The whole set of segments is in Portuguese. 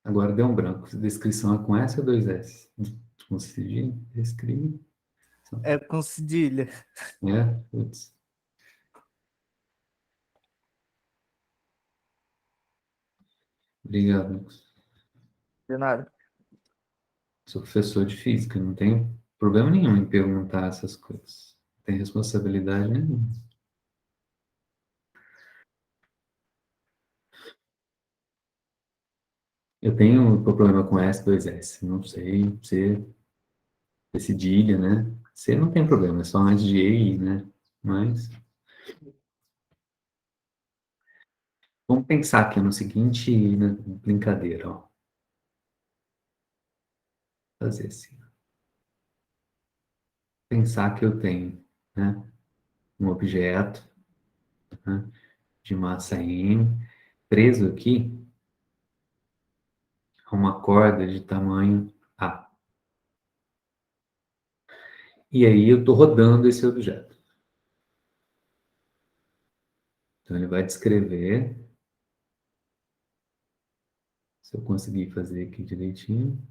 Agora deu um branco. Descrição é com S ou dois S? Com cedilha? Descrição. É com cedilha. É? Putz. Obrigado, Lucas. De nada. Sou professor de física, não tenho problema nenhum em perguntar essas coisas. Não tem responsabilidade nenhuma. Eu tenho problema com S, dois S. Não sei se cedilha, né? C não tem problema, é só antes de E e I, né? Mas vamos pensar aqui no seguinte, né, brincadeira, ó. Fazer assim. Pensar que eu tenho, né, um objeto, né, de massa M, preso aqui a uma corda de tamanho A. E aí eu estou rodando esse objeto. Então ele vai descrever, se eu conseguir fazer aqui direitinho,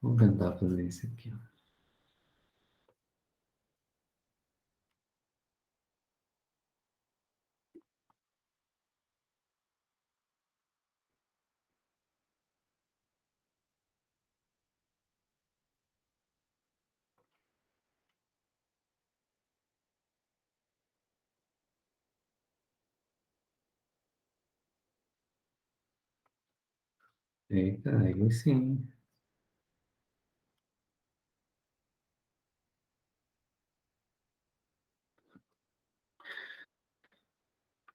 vamos tentar fazer isso aqui, ó. Eita, aí sim,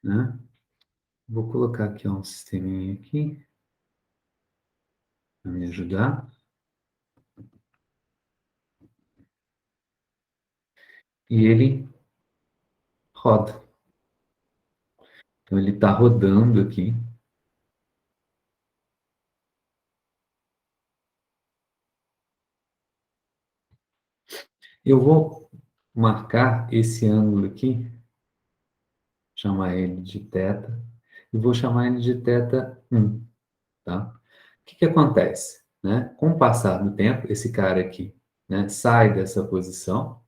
né? Vou colocar aqui ó, um sisteminha aqui para me ajudar. E ele roda. Então ele está rodando aqui. Eu vou marcar esse ângulo aqui, chamar ele de θ, e vou chamar ele de θ1, tá? O que que acontece, né? Com o passar do tempo, esse cara aqui, né, sai dessa posição,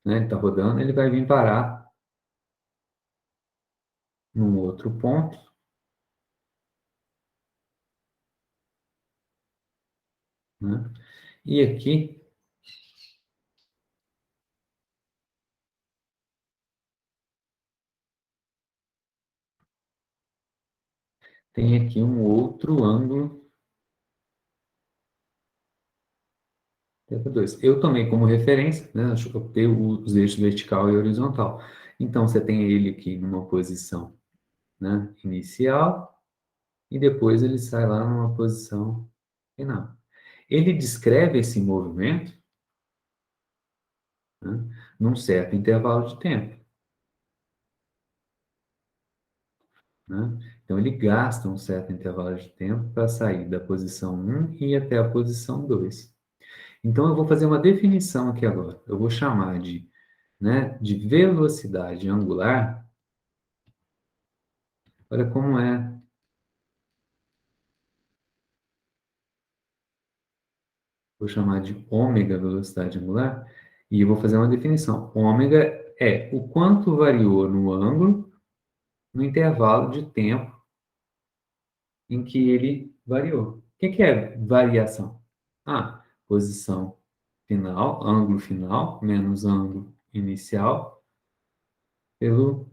né? Ele está rodando, ele vai vir parar num outro ponto, né? E aqui tem aqui um outro ângulo θ2. Eu tomei como referência, né? Acho que eu tenho os eixos vertical e horizontal. Então, você tem ele aqui numa posição, né, inicial, e depois ele sai lá numa posição final. Ele descreve esse movimento, né, num certo intervalo de tempo, né? Então, ele gasta um certo intervalo de tempo para sair da posição 1 e ir até a posição 2. Então, eu vou fazer uma definição aqui agora. Eu vou chamar de, né, de velocidade angular. Olha como é. Vou chamar de ômega velocidade angular. E eu vou fazer uma definição. Ômega é o quanto variou no ângulo no intervalo de tempo em que ele variou. O que é variação? Ah, posição final, ângulo final, menos ângulo inicial, pelo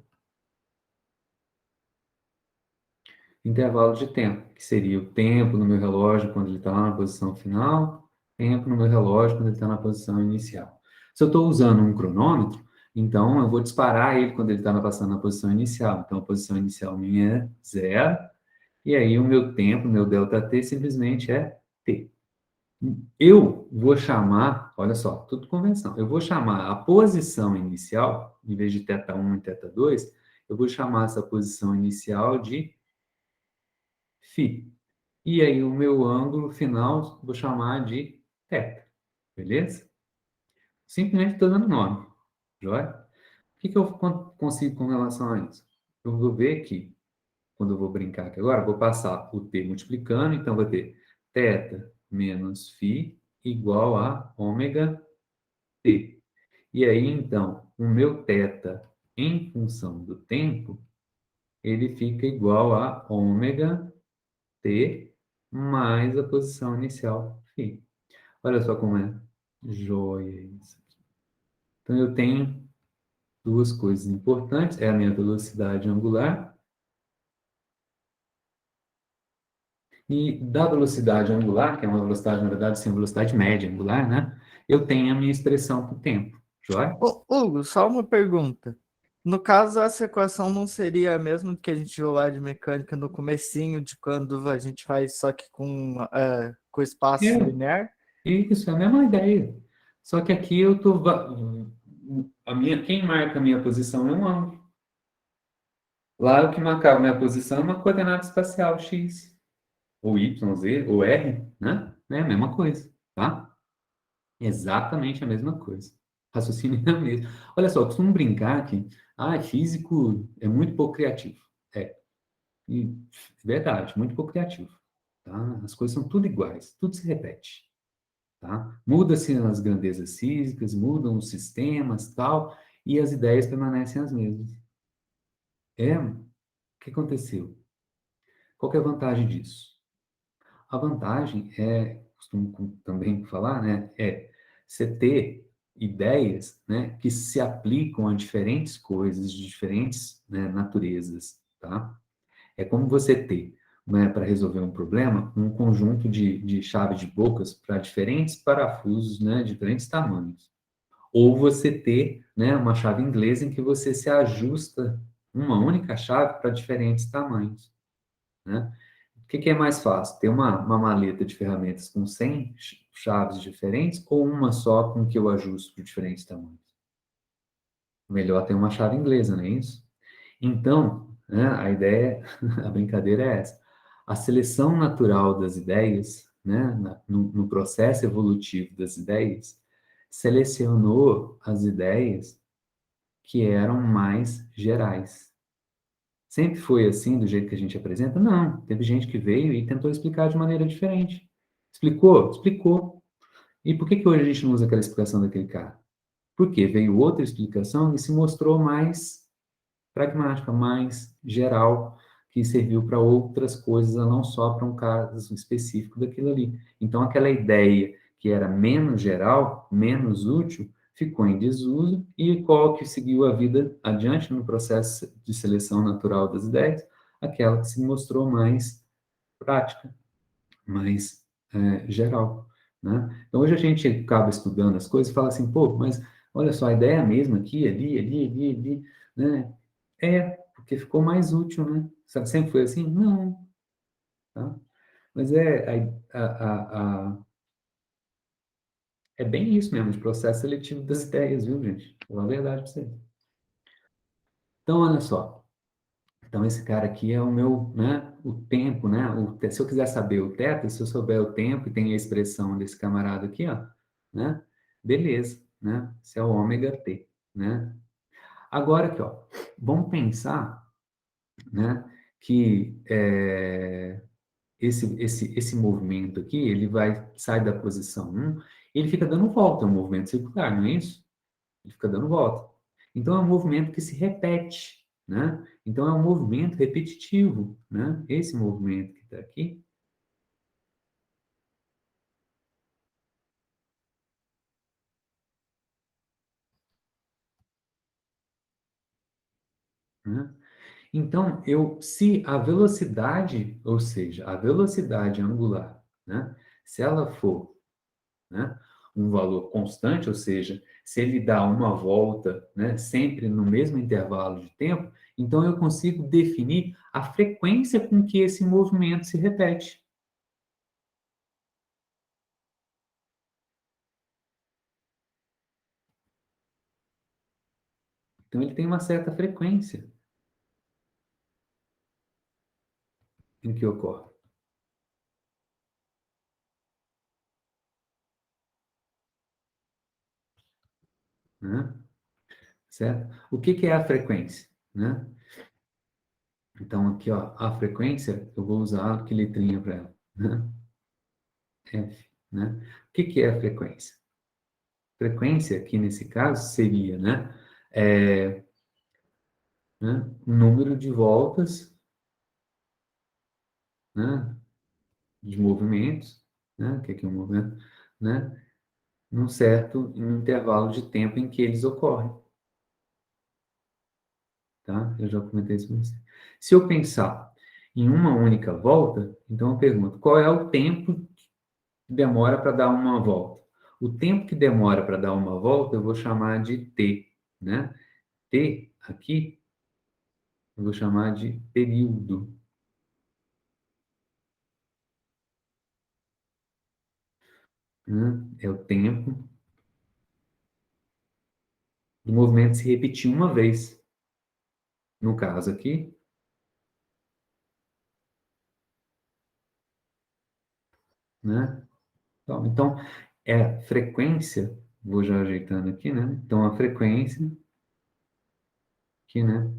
intervalo de tempo, que seria o tempo no meu relógio quando ele está lá na posição final, tempo no meu relógio quando ele está na posição inicial. Se eu estou usando um cronômetro, então eu vou disparar ele quando ele está passando na posição inicial. Então a posição inicial minha é zero, e aí o meu tempo, meu ΔT, simplesmente é t. Eu vou chamar, olha só, tudo convenção, eu vou chamar a posição inicial, em vez de θ1 e θ2, eu vou chamar essa posição inicial de φ. E aí o meu ângulo final vou chamar de θ, beleza? Simplesmente estou dando nome, joia? O que eu consigo com relação a isso? Eu vou ver que quando eu vou brincar aqui agora, eu vou passar o t multiplicando, então vou ter θ menos φ igual a ômega t. E aí, então, o meu θ em função do tempo, ele fica igual a ômega t mais a posição inicial φ. Olha só como é joia isso. Então, eu tenho duas coisas importantes, é a minha velocidade angular, e da velocidade angular, que é uma velocidade, na verdade, sim, velocidade média angular, né? Eu tenho a minha expressão para o tempo, joia? Ô, Hugo, só uma pergunta. No caso, essa equação não seria a mesma que a gente viu lá de mecânica no comecinho, de quando a gente faz só que com espaço É, linear? isso, é a mesma ideia. Só que aqui eu tô, quem marca a minha posição é um ângulo. Lá o que marcava a minha posição é uma coordenada espacial x, ou y, z, ou r, né? É a mesma coisa, tá? Exatamente a mesma coisa. Raciocínio é o mesmo. Olha só, eu costumo brincar que, físico é muito pouco criativo. É, e, verdade, muito pouco criativo. Tá? As coisas são tudo iguais, tudo se repete. Tá? Muda-se as grandezas físicas, mudam os sistemas, tal, e as ideias permanecem as mesmas. O que aconteceu? Qual que é a vantagem disso? A vantagem costumo também falar, né, é você ter ideias, né, que se aplicam a diferentes coisas, de diferentes, né, naturezas, tá? É como você ter, né, para resolver um problema, um conjunto de chaves de bocas para diferentes parafusos, né, diferentes tamanhos. Ou você ter, né, uma chave inglesa em que você se ajusta uma única chave para diferentes tamanhos, né? O que é mais fácil? Ter uma maleta de ferramentas com 100 chaves diferentes ou uma só com que eu ajusto para diferentes tamanhos? Melhor ter uma chave inglesa, não é isso? Então, né, a ideia, a brincadeira é essa. A seleção natural das ideias, né, no processo evolutivo das ideias, selecionou as ideias que eram mais gerais. Sempre foi assim, do jeito que a gente apresenta? Não. Teve gente que veio e tentou explicar de maneira diferente. Explicou? Explicou. E por que que hoje a gente não usa aquela explicação daquele cara? Porque veio outra explicação e se mostrou mais pragmática, mais geral, que serviu para outras coisas, não só para um caso específico daquilo ali. Então, aquela ideia que era menos geral, menos útil, ficou em desuso, e qual que seguiu a vida adiante no processo de seleção natural das ideias? Aquela que se mostrou mais prática, mais geral. Né? Então, hoje a gente acaba estudando as coisas e fala assim, pô, mas olha só, a ideia é a mesma aqui, ali, né? Porque ficou mais útil, né? Sempre foi assim? Não, tá? Mas é bem isso mesmo, de processo seletivo das ideias, viu, gente? Vou falar a verdade para vocês. Então, olha só. Então, esse cara aqui é o meu, né? O tempo, né? Se eu quiser saber o teto, se eu souber o tempo e tem a expressão desse camarada aqui, ó, né? Beleza, né? Esse é o ômega t, né? Agora aqui, ó, vamos pensar, né? Que esse movimento aqui, ele sai da posição um, ele fica dando volta, é um movimento circular, não é isso? Ele fica dando volta. Então, é um movimento que se repete, né? Então, é um movimento repetitivo, né? Esse movimento que está aqui, né? Então, se a velocidade, ou seja, a velocidade angular, né? Se ela for, né, um valor constante, ou seja, se ele dá uma volta, né, sempre no mesmo intervalo de tempo, então eu consigo definir a frequência com que esse movimento se repete. Então ele tem uma certa frequência em que ocorre, né? Certo? O que que é a frequência, né? Então, aqui, ó, a frequência, eu vou usar que letrinha para ela? Né? F, né? O que que é a frequência? Frequência, aqui nesse caso, seria, o número de voltas, né, de movimentos, né, o que que é um movimento, né, num certo intervalo de tempo em que eles ocorrem, tá? Eu já comentei isso com você. Se eu pensar em uma única volta, então eu pergunto, qual é o tempo que demora para dar uma volta? O tempo que demora para dar uma volta, eu vou chamar de t, né? T, aqui, eu vou chamar de período, né? É o tempo do movimento se repetir uma vez. No caso aqui, né? Então, é frequência, vou já ajeitando aqui, né? Então, a frequência aqui, né?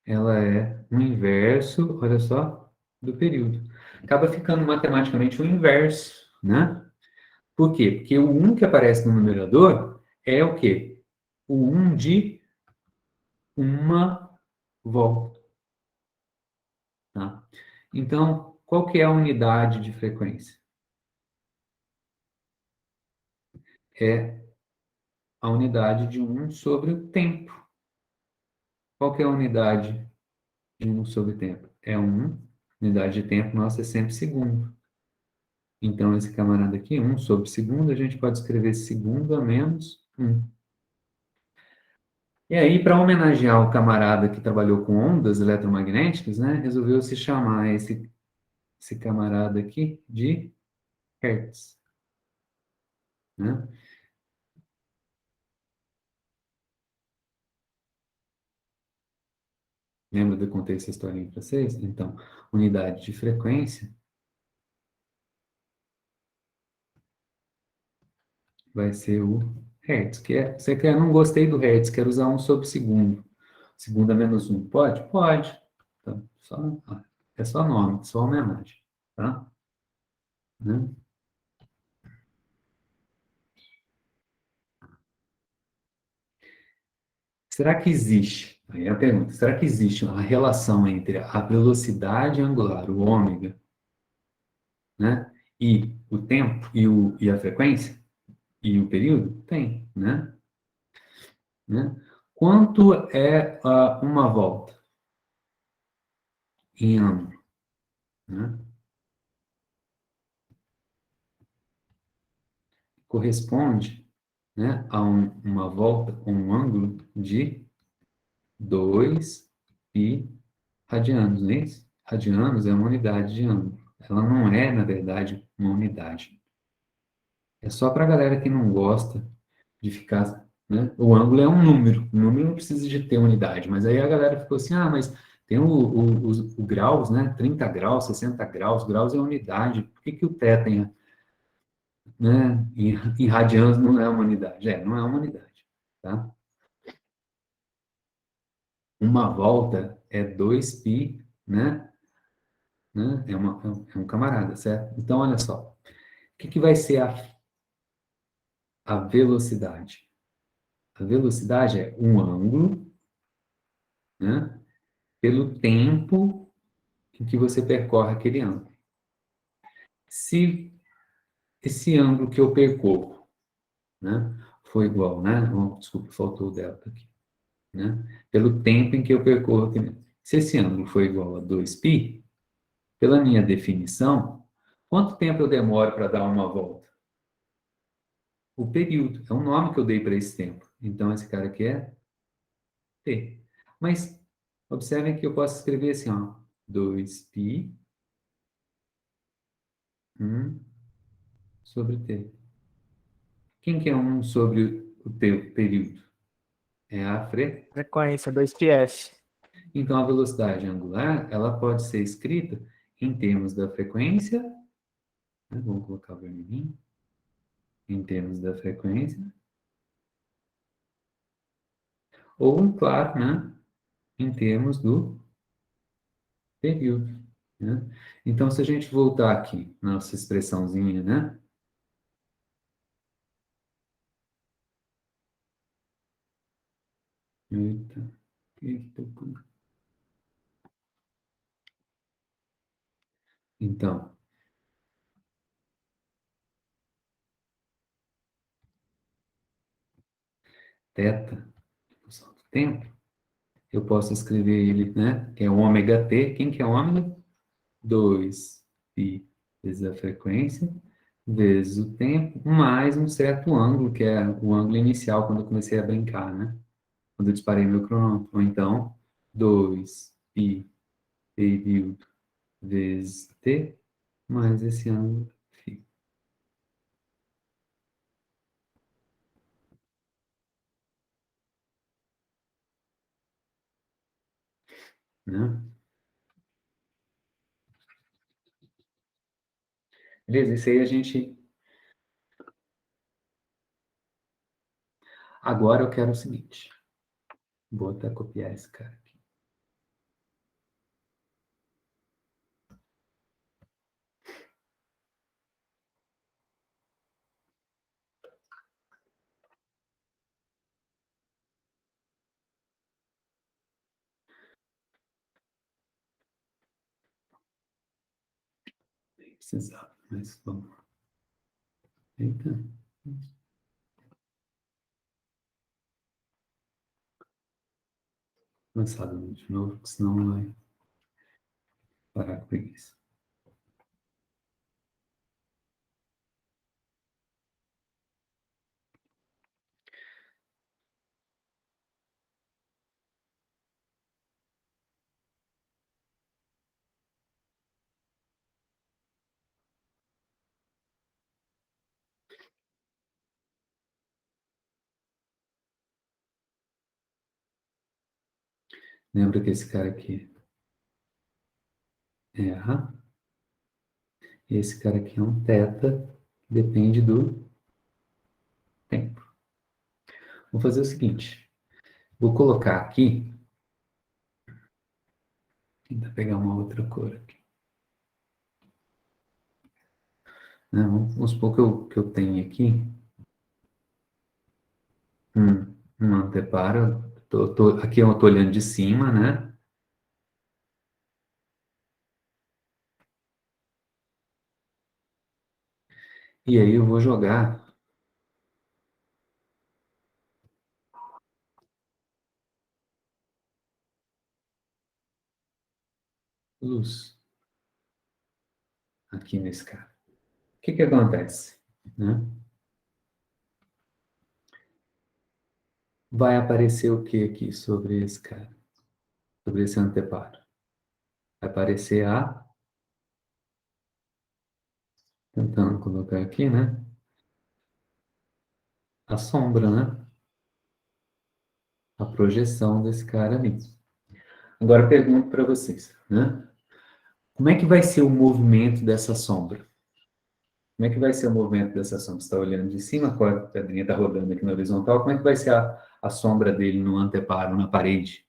Ela é o inverso, olha só, do período. Acaba ficando matematicamente o inverso, né? Por quê? Porque o 1 que aparece no numerador é o quê? O 1 de uma volta, tá? Então, qual que é a unidade de frequência? É a unidade de 1 sobre o tempo. Qual que é a unidade de 1 sobre tempo? É 1. Unidade de tempo nossa é sempre segundo. Então, esse camarada aqui, 1 sobre segundo, a gente pode escrever segundo a menos 1. E aí, para homenagear o camarada que trabalhou com ondas eletromagnéticas, né, resolveu se chamar esse camarada aqui de Hertz, né? Lembra de eu contei essa historinha para vocês? Então, unidade de frequência vai ser o Hertz, que é, você quer, não gostei do Hertz, quero usar 1 sobre segundo. Segundo a menos 1, pode? Pode. Então, é só nome, só homenagem, tá? Né? Será que existe, aí é a pergunta, será que existe uma relação entre a velocidade angular, o ômega, né, e o tempo, e a frequência, e o período? Tem, né? Né? Quanto é uma volta em ano? Né? Corresponde, né, a uma volta com um ângulo de 2 pi radianos, não é isso? Radianos é uma unidade de ângulo. Ela não é, na verdade, uma unidade. É só para a galera que não gosta de ficar, né? O ângulo é um número. O número não precisa de ter unidade. Mas aí a galera ficou assim, mas tem o graus, né? 30 graus, 60 graus. Graus é unidade. Por que o θ tem, né? Em radianos não é uma unidade. Não é uma unidade, tá? Uma volta é 2π, né? É um camarada, certo? Então, olha só. O que vai ser a velocidade? A velocidade é um ângulo, né, pelo tempo em que você percorre aquele ângulo. Se esse ângulo que eu percorro, né, for igual, né? Oh, desculpa, faltou o delta aqui, né? Pelo tempo em que eu percorro aquele ângulo. Se esse ângulo for igual a 2π, pela minha definição, quanto tempo eu demoro para dar uma volta? O período. É um nome que eu dei para esse tempo. Então, esse cara aqui é t. Mas, observem que eu posso escrever assim, ó, 2π 1 sobre t. Quem que é 1 sobre o teu período? É a Frequência, 2πf. Então, a velocidade angular, ela pode ser escrita em termos da frequência né? Vamos colocar o vermelhinho, em termos da frequência. Ou, claro, né, em termos do período, né? Então, se a gente voltar aqui, nossa expressãozinha, né? Eita, eita. Então, θ, função do tempo, eu posso escrever ele, né? Que é o ômega t. Quem que é ômega? 2π vezes a frequência, vezes o tempo, mais um certo ângulo, que é o ângulo inicial, quando eu comecei a brincar, né? Quando eu disparei meu cronômetro. Ou então, 2π período vezes t, mais esse ângulo φ, né? Beleza? Isso aí a gente... Agora eu quero o seguinte. Vou até copiar esse cara aqui. Nem precisava, mas vamos lá. Eita. Lançado de novo, porque senão vai parar com isso. Lembra que esse cara aqui é A, e esse cara aqui é um θ, depende do tempo. Vou fazer o seguinte, vou colocar aqui, tentar pegar uma outra cor aqui. Né? Vamos supor que eu tenho aqui um anteparo, aqui eu estou olhando de cima, né? E aí eu vou jogar luz aqui nesse cara. O que que acontece? Né? Vai aparecer o que aqui sobre esse cara? Sobre esse anteparo? Vai aparecer tentando colocar aqui, né? A sombra, né? A projeção desse cara ali. Agora eu pergunto para vocês, né? Como é que vai ser o movimento dessa sombra? Como é que vai ser o movimento dessa sombra? Você está olhando de cima, a pedrinha está rodando aqui na horizontal, como é que vai ser a sombra dele no anteparo, na parede?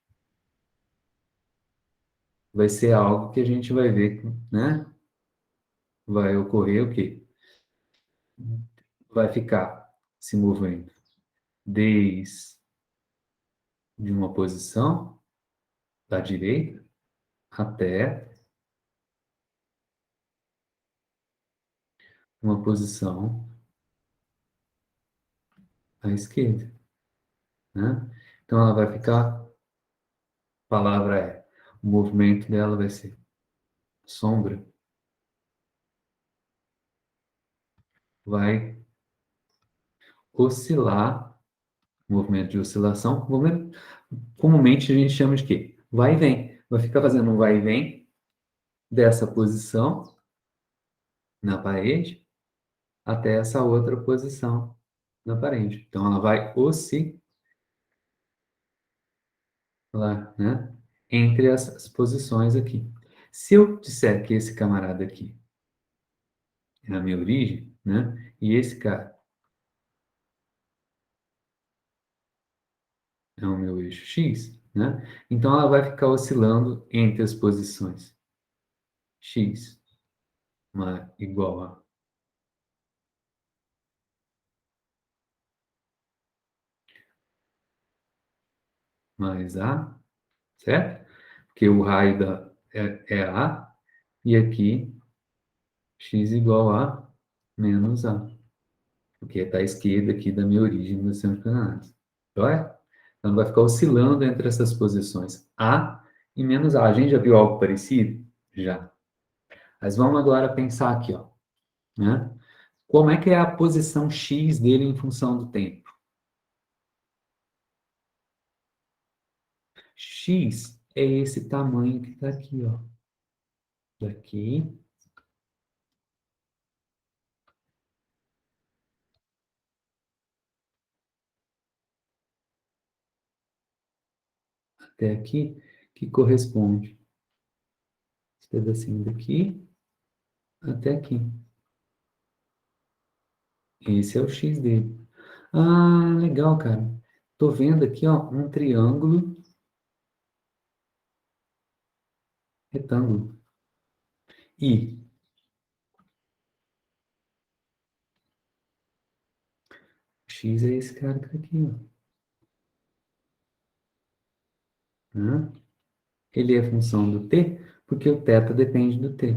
Vai ser algo que a gente vai ver, né? Vai ocorrer o quê? Vai ficar se movendo desde uma posição da direita até uma posição à esquerda, né? Então ela vai ficar, a palavra é, o movimento dela vai ser sombra, vai oscilar, movimento de oscilação, movimento, comumente a gente chama de quê? Vai e vem. Vai ficar fazendo um vai e vem dessa posição na parede até essa outra posição na parede. Então ela vai oscilar, né? Entre essas posições aqui. Se eu disser que esse camarada aqui é a minha origem, né? E esse cara é o meu eixo X, né? Então ela vai ficar oscilando entre as posições X igual a mais A, certo? Porque o raio é A, e aqui X igual a menos A, porque está à esquerda aqui da minha origem do centro de análise. Joia? Então vai ficar oscilando entre essas posições A e menos A. A gente já viu algo parecido? Já. Mas vamos agora pensar aqui, ó, né? Como é que é a posição X dele em função do tempo? X é esse tamanho que está aqui, ó. Daqui até aqui, que corresponde esse pedacinho daqui até aqui. Esse é o X dele. Ah, legal, cara. Tô vendo aqui, ó, um triângulo retângulo. E X é esse cara que tá aqui, ó. Né? Ele é função do t, porque o θ depende do t.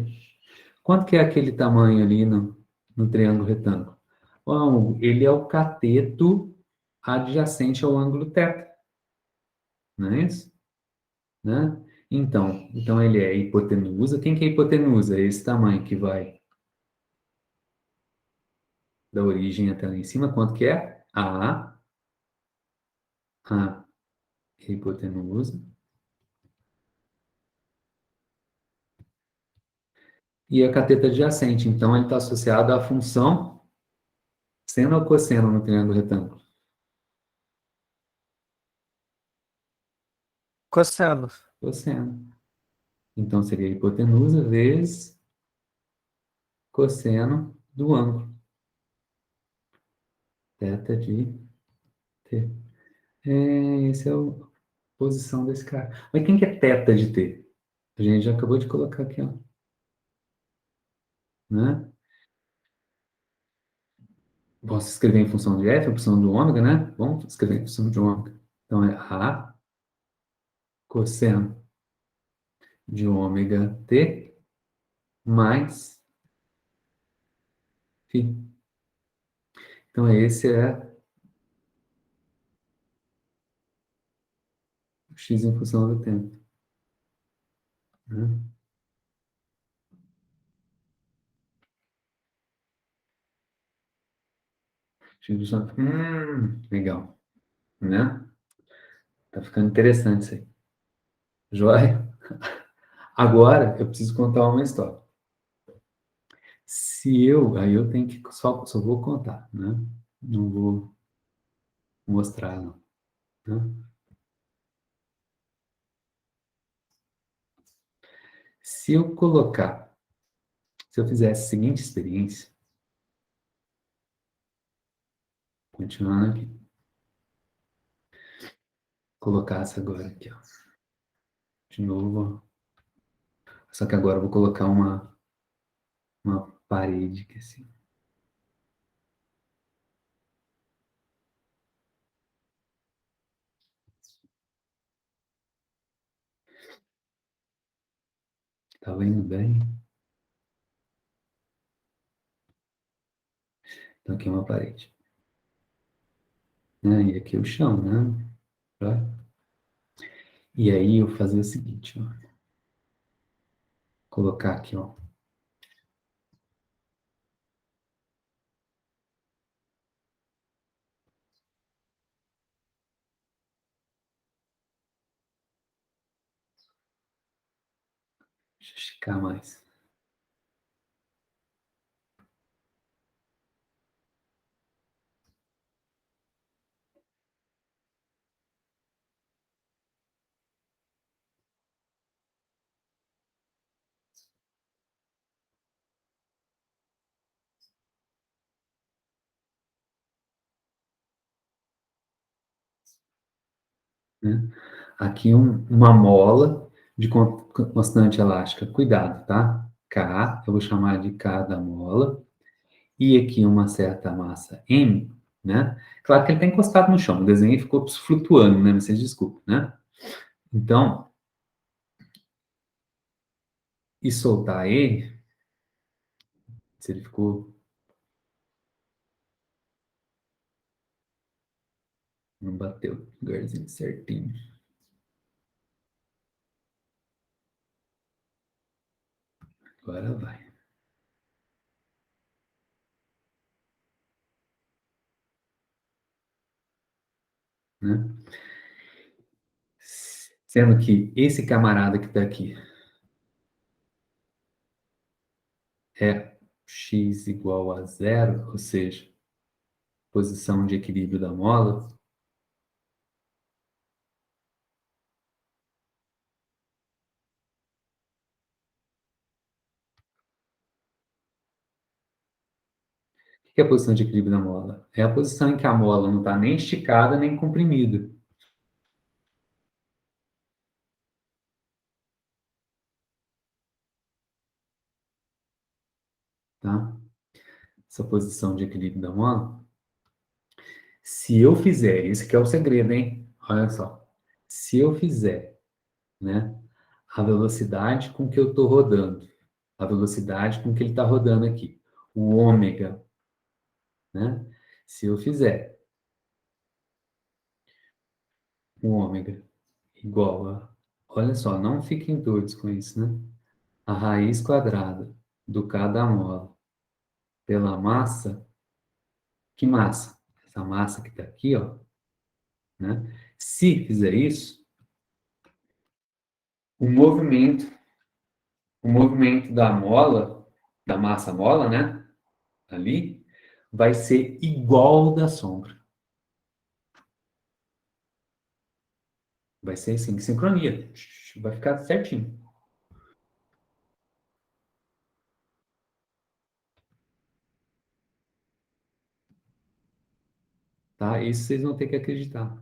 Quanto que é aquele tamanho ali no triângulo retângulo? Bom, ele é o cateto adjacente ao ângulo θ, não é isso? Né? Então ele é a hipotenusa. Quem que é a hipotenusa? É esse tamanho que vai da origem até lá em cima. Quanto que é? A hipotenusa. E a cateta adjacente. Então, ele está associado à função seno ou cosseno no triângulo retângulo? Cosseno. Cosseno. Então, seria a hipotenusa vezes cosseno do ângulo. Θ de t. Essa é a posição desse cara. Mas quem que é θ de t? A gente já acabou de colocar aqui, ó. Né? Posso escrever em função de f, em função do ômega, né? Vamos escrever em função de ômega. Então, é a cosseno de ômega t mais φ. Então, esse é o x em função do tempo. Né? X em função... legal. Né? Tá ficando interessante isso aí. Joia? Agora, eu preciso contar uma história. Aí eu tenho que, só vou contar, né? Não vou mostrar, não. Né? Se eu colocar, se eu fizesse a seguinte experiência, continuando aqui, colocasse agora aqui, ó, de novo, só que agora eu vou colocar uma parede aqui assim. Tava indo bem. Então aqui é uma parede. Né? E aqui é o chão, né? Tá? E aí eu fazia o seguinte, ó. Colocar aqui, ó. Deixa eu esticar mais. né? Aqui uma mola de constante elástica. Cuidado, tá? K, eu vou chamar de K da mola. E aqui uma certa massa M, né? Claro que ele está encostado no chão, o desenho ficou flutuando, né? Vocês desculpem, né? Então, e soltar ele, se ele ficou, não bateu o lugarzinho certinho. Agora vai, né? Sendo que esse camarada que está aqui é x igual a zero, ou seja, posição de equilíbrio da mola, o que é a posição de equilíbrio da mola? É a posição em que a mola não está nem esticada nem comprimida. Tá? Essa posição de equilíbrio da mola. Se eu fizer, esse que é o segredo, hein? Olha só. Se eu fizer, né, a velocidade com que eu estou rodando, a velocidade com que ele está rodando aqui, o ômega, né? Se eu fizer o ômega igual a, olha só, não fiquem doidos com isso, né? A raiz quadrada do K da mola pela massa, que massa? Essa massa que está aqui, ó, né? Se fizer isso, o movimento, o movimento da mola, da massa mola, né? Ali, vai ser igual ao da sombra. Vai ser assim, sincronia. Vai ficar certinho. Tá? Isso vocês vão ter que acreditar.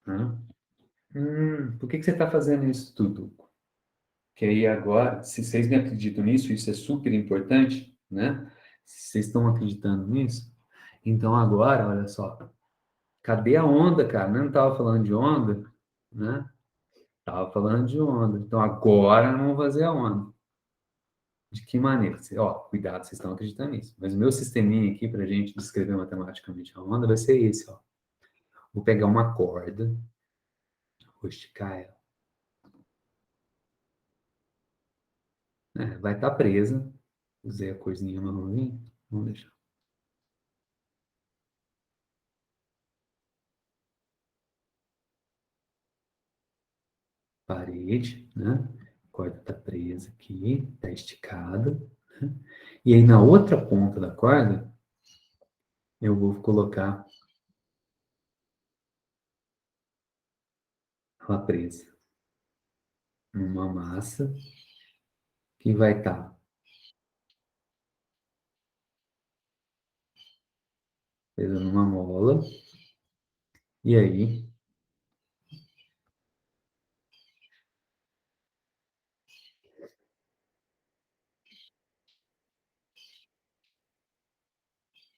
Tá? Por que você está fazendo isso tudo? Que aí agora, se vocês me acreditam nisso, isso é super importante, né? Se vocês estão acreditando nisso, então agora, olha só, cadê a onda, cara? Não estava falando de onda, né? Tava falando de onda. Então agora vamos fazer a onda. De que maneira? Ó, cuidado, vocês estão acreditando nisso. Mas o meu sisteminha aqui, para a gente descrever matematicamente a onda, vai ser esse, ó. Vou pegar uma corda, vou esticar ela. Vai estar presa. Usei a corzinha marronzinha. Vamos deixar. Parede, né? A corda está presa aqui, está esticada. Né? E aí na outra ponta da corda, eu vou colocar ela presa numa massa que vai estar presa numa mola. E aí,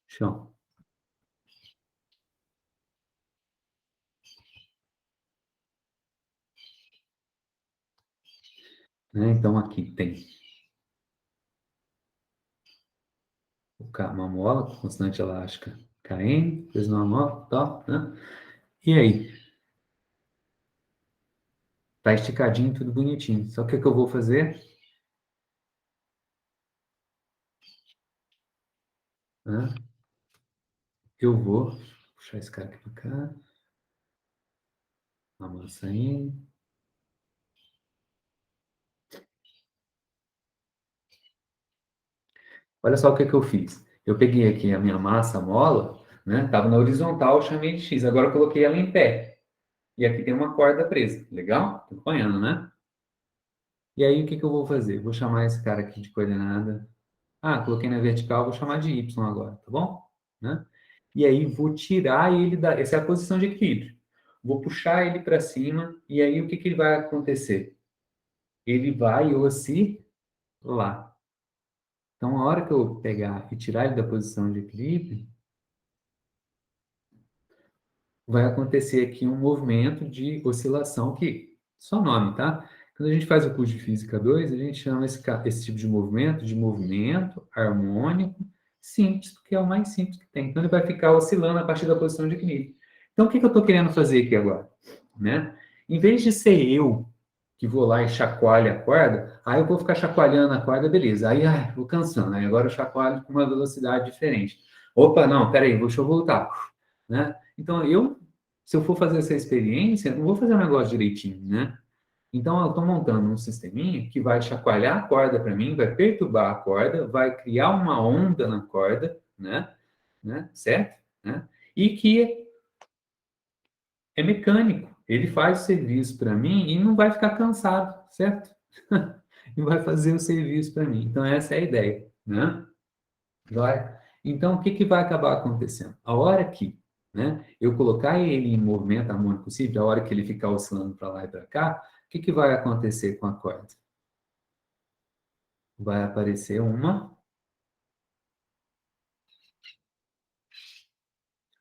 chão. Né? Então aqui tem uma mola, constante elástica Kn, fez uma mola, tá, né? E aí, tá esticadinho, tudo bonitinho. Só que o que eu vou fazer? Né? Eu vou puxar esse cara aqui para cá, amassa aí. Olha só o que que eu fiz. Eu peguei aqui a minha massa mola, né? Estava na horizontal, eu chamei de X. Agora eu coloquei ela em pé. E aqui tem uma corda presa. Legal? Tô acompanhando, né? E aí, o que que eu vou fazer? Vou chamar esse cara aqui de coordenada. Ah, coloquei na vertical, vou chamar de Y agora, tá bom? Né? E aí, vou tirar ele da... Essa é a posição de equilíbrio. Vou puxar ele para cima, e aí o que que vai acontecer? Ele vai oscilar. Então, a hora que eu pegar e tirar ele da posição de equilíbrio, vai acontecer aqui um movimento de oscilação que, só nome, tá? Quando a gente faz o curso de Física 2, a gente chama esse tipo de movimento harmônico simples, porque é o mais simples que tem. Então, ele vai ficar oscilando a partir da posição de equilíbrio. Então, o que que eu estou querendo fazer aqui agora? Né? Em vez de ser eu que vou lá e chacoalho a corda, aí eu vou ficar chacoalhando a corda, beleza. Aí, ai, vou cansando. Aí agora eu chacoalho com uma velocidade diferente. Opa, não, peraí, deixa eu voltar. Né? Então, se eu for fazer essa experiência, eu não vou fazer o negócio direitinho, né? Então, eu estou montando um sisteminha que vai chacoalhar a corda para mim, vai perturbar a corda, vai criar uma onda na corda, né? Certo? Né? E que é mecânico. Ele faz o serviço para mim e não vai ficar cansado, certo? E vai fazer o serviço para mim. Então, essa é a ideia, né? Vai. Então, o que que vai acabar acontecendo? A hora que, né, eu colocar ele em movimento harmônico simples, a hora que ele ficar oscilando para lá e para cá, o que que vai acontecer com a corda? Vai aparecer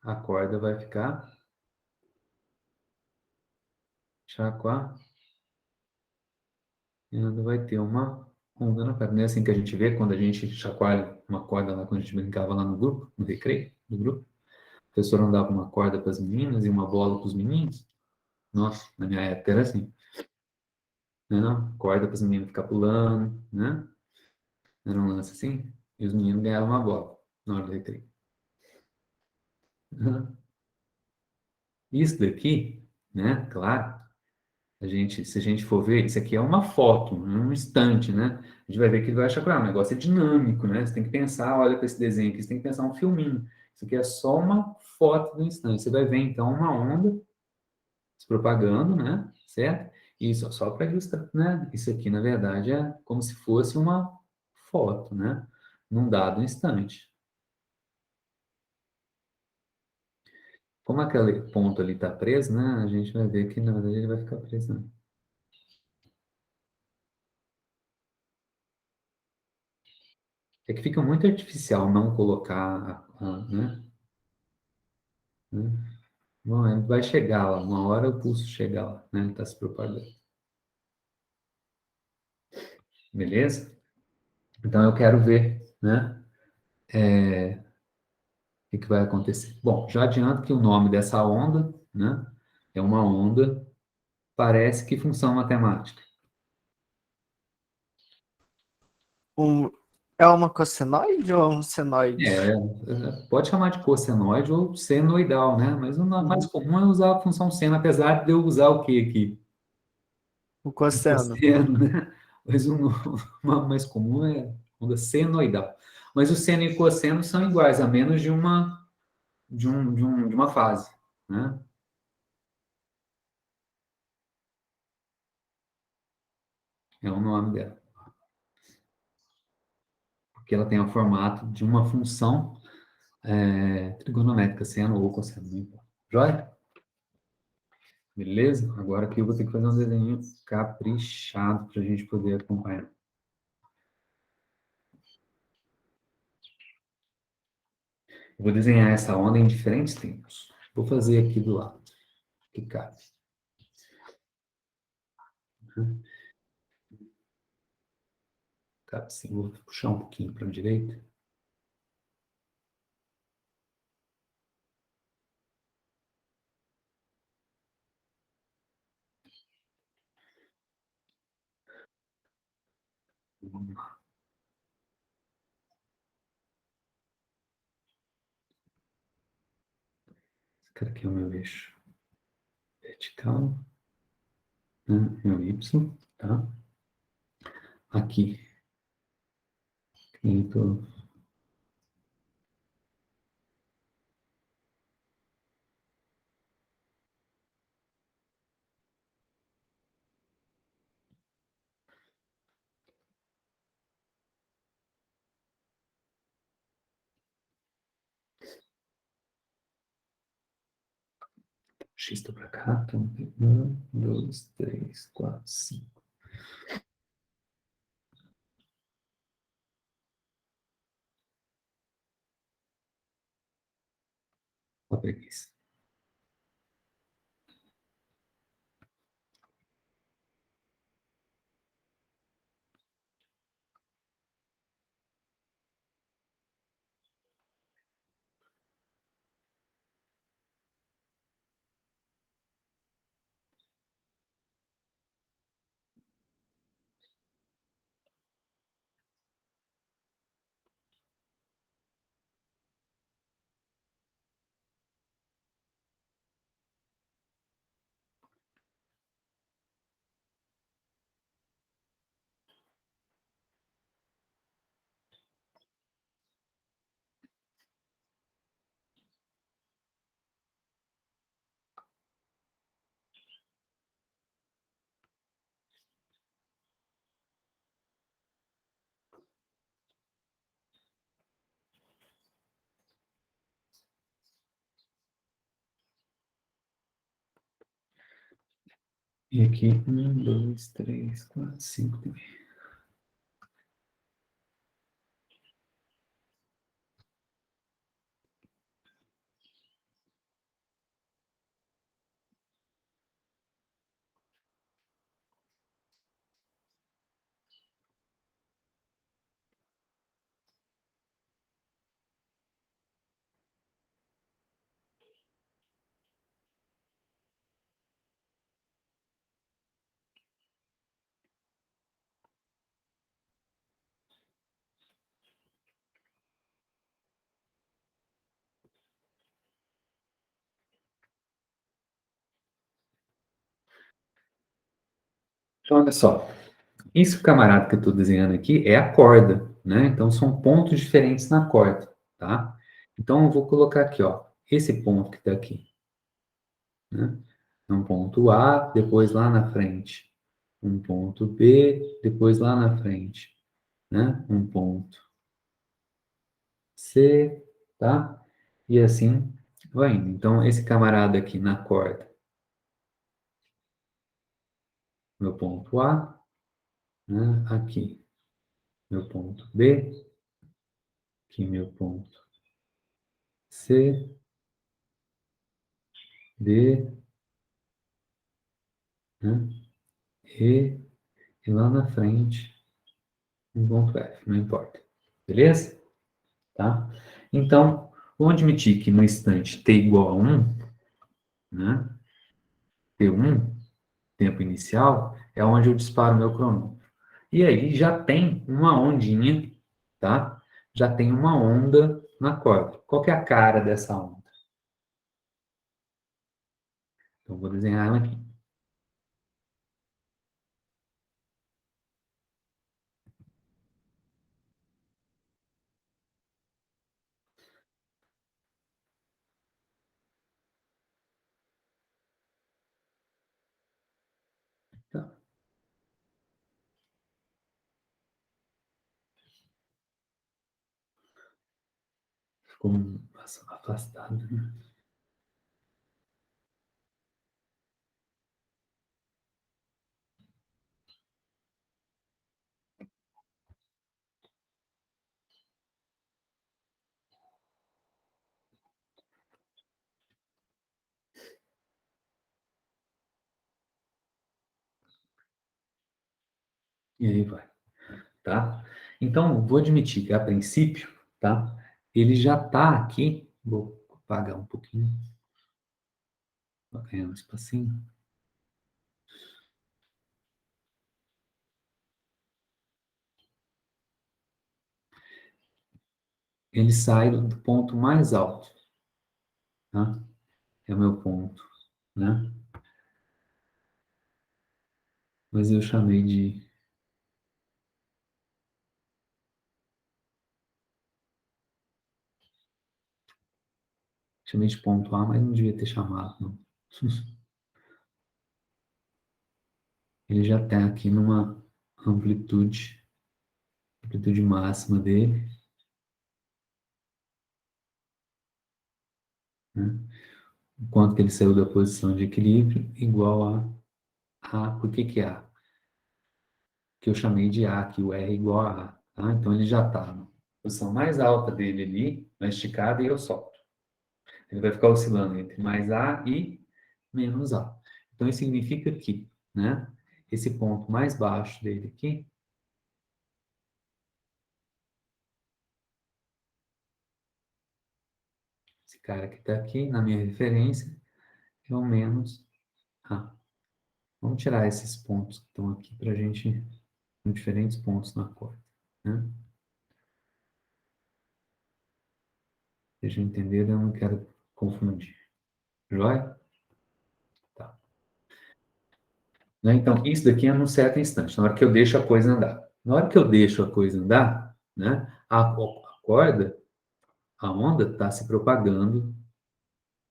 a corda vai ficar chacoalhando, vai ter uma onda na corda. Não é assim que a gente vê quando a gente chacoalha uma corda lá, quando a gente brincava lá no grupo, no recreio do grupo. O professor andava uma corda para as meninas e uma bola para os meninos. Nossa, na minha época era assim. Né, não? Corda para os meninos ficar pulando, né? Era um lance assim. E os meninos ganhavam uma bola na hora do recreio. Uhum. Isso daqui, né? Claro, se a gente for ver, isso aqui é uma foto, um instante, né? A gente vai ver que ele vai achar que o negócio é dinâmico, né? Você tem que pensar, olha para esse desenho aqui, você tem que pensar um filminho. Isso aqui é só uma foto do instante. Você vai ver, então, uma onda se propagando, né? Certo? Isso, só para ilustrar, né? Isso aqui, na verdade, é como se fosse uma foto, né? Num dado instante. Como aquele ponto ali está preso, né? A gente vai ver que, na verdade, ele vai ficar preso, né? É que fica muito artificial não colocar, né? Né? Bom, ele vai chegar lá, uma hora o pulso chega lá, né? Está se propagando. Beleza? Então eu quero ver, né? O que que vai acontecer. Bom, já adianto que o nome dessa onda, né? É uma onda, parece que função matemática. Um, é uma cossenoide ou um senoide? Pode chamar de cossenoide ou senoidal, né? Mas o mais Uhum. comum é usar a função seno, apesar de eu usar o que aqui? O O cosseno. cosseno, né? Mas o mais comum é onda senoidal. Mas o seno e o cosseno são iguais, a menos de uma fase, né? É o nome dela. Porque ela tem o formato de uma função trigonométrica, seno ou cosseno, não importa. Joia? Beleza? Agora aqui eu vou ter que fazer um desenho caprichado para a gente poder acompanhar. Eu vou desenhar essa onda em diferentes tempos. Vou fazer aqui do lado, que cabe. Cabe sim. Vou puxar um pouquinho para a direita. Esse cara aqui é o meu eixo vertical, né? Meu Y, tá? Aqui. Então, X está para cá. Então, 1, 2, 3, 4, 5. Uma preguiça. E aqui, 1, 2, 3, 4, 5 também. Então, olha só. Isso, camarada, que eu estou desenhando aqui é a corda, né? Então, são pontos diferentes na corda, tá? Então, eu vou colocar aqui, ó, esse ponto que está aqui, né? Um ponto A, depois lá na frente. Um ponto B, depois lá na frente, né? Um ponto C, tá? E assim vai indo. Então, esse camarada aqui na corda, meu ponto A, né? Aqui, meu ponto B, aqui meu ponto C, D, né? E lá na frente, um ponto F, não importa. Beleza? Tá? Então, vou admitir que no instante t igual a 1, né? T1, tempo inicial, é onde eu disparo meu cronômetro. E aí já tem uma ondinha, tá? Já tem uma onda na corda. Qual que é a cara dessa onda? Então, vou desenhar ela aqui. Tá. Ficou afastado, né? E aí vai, tá? Então, vou admitir que, a princípio, tá? Ele já está aqui. Vou apagar um pouquinho. Vou ganhar um espacinho. Ele sai do ponto mais alto, tá? É o meu ponto, né? Mas eu chamei de ponto A, mas não devia ter chamado, não. Ele já está aqui numa amplitude máxima dele, né? o quanto que ele saiu da posição de equilíbrio, igual a por que A? Que eu chamei de A, que o R é igual a A. Tá? Então, ele já está na posição mais alta dele ali, na esticada, e eu solto. Ele vai ficar oscilando entre mais A e menos A. Então, isso significa que, né, esse ponto mais baixo dele aqui, esse cara que está aqui na minha referência, é o menos A. Vamos tirar esses pontos que estão aqui para a gente, com diferentes pontos na corda, né? Deixa eu entender, eu não quero confundir. Joia? Tá. Né? Então, isso daqui é num certo instante, na hora que eu deixo a coisa andar. Na hora que eu deixo a coisa andar, né, a corda, a onda está se propagando.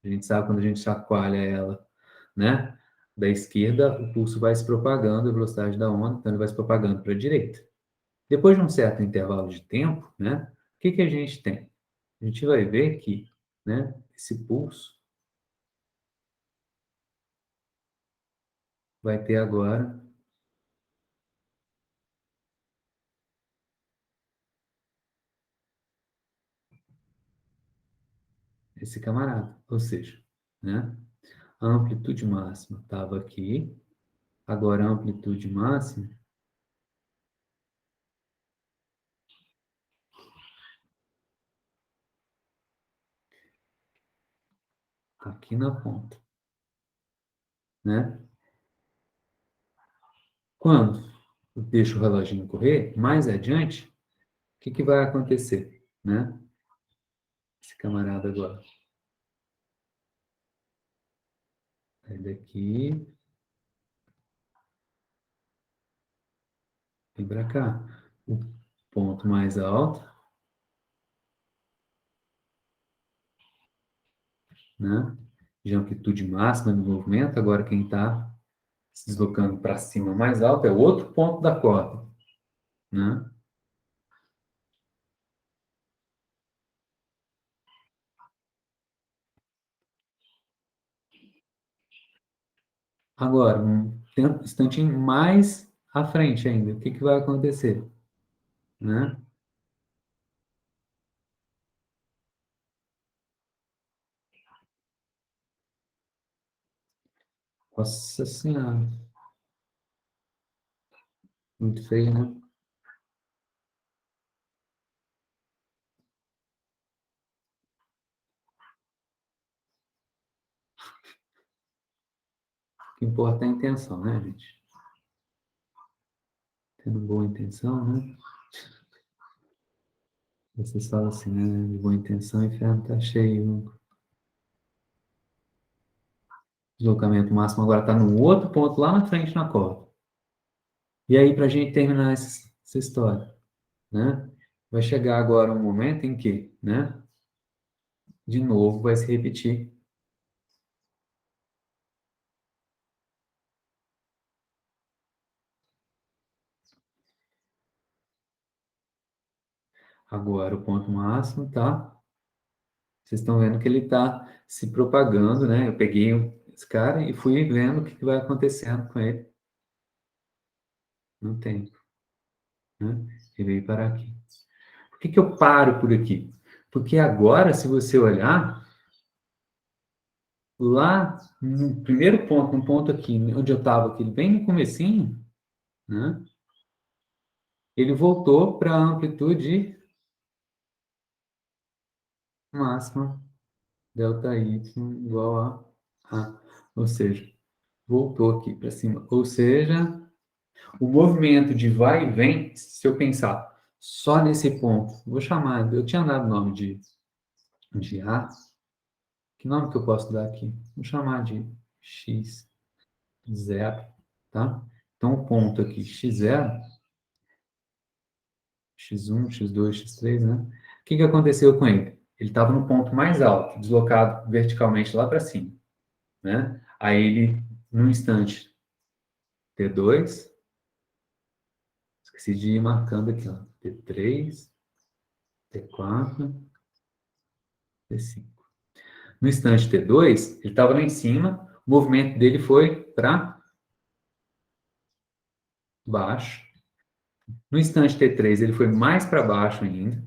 A gente sabe quando a gente chacoalha ela, né? Da esquerda, o pulso vai se propagando, a velocidade da onda, então ele vai se propagando para a direita. Depois de um certo intervalo de tempo, né? O que que a gente tem? A gente vai ver que, né? Esse pulso vai ter agora esse camarada, ou seja, né? A amplitude máxima estava aqui, agora a amplitude máxima aqui na ponta, né? Quando eu deixo o reloginho correr, mais adiante, o que que vai acontecer, né? Esse camarada agora. Sai daqui, vem para cá. O ponto mais alto, né? De amplitude máxima do movimento. Agora quem está se deslocando para cima mais alto é o outro ponto da corda, né? Agora, um instantinho mais à frente ainda, o que que vai acontecer, né? Nossa Senhora, muito feio, né? O que importa é a intenção, né, gente? Tendo boa intenção, né? Vocês falam assim, né? De boa intenção, o inferno tá cheio. O deslocamento máximo agora está no outro ponto, lá na frente na corda. E aí, para a gente terminar essa história, né? Vai chegar agora um momento em que, né? De novo, vai se repetir. Agora, o ponto máximo tá. Vocês estão vendo que ele está se propagando, né? Eu peguei esse cara e fui vendo o que vai acontecendo com ele no tempo, né? Ele veio parar aqui. Por que que eu paro por aqui? Porque agora, se você olhar, lá no primeiro ponto, no ponto aqui, onde eu estava aqui, bem no comecinho, né? Ele voltou para a amplitude máxima, delta y igual a. Ou seja, voltou aqui para cima. Ou seja, o movimento de vai e vem, se eu pensar só nesse ponto, vou chamar, eu tinha dado o nome de A, que nome que eu posso dar aqui? Vou chamar de x0, tá? Então, o ponto aqui, x0, x1, x2, x3, né? O que que aconteceu com ele? Ele estava no ponto mais alto, deslocado verticalmente lá para cima, né? Aí ele, num instante, T2, esqueci de ir marcando aqui, ó, T3, T4, T5. No instante T2, ele estava lá em cima, o movimento dele foi para baixo. No instante T3, ele foi mais para baixo ainda,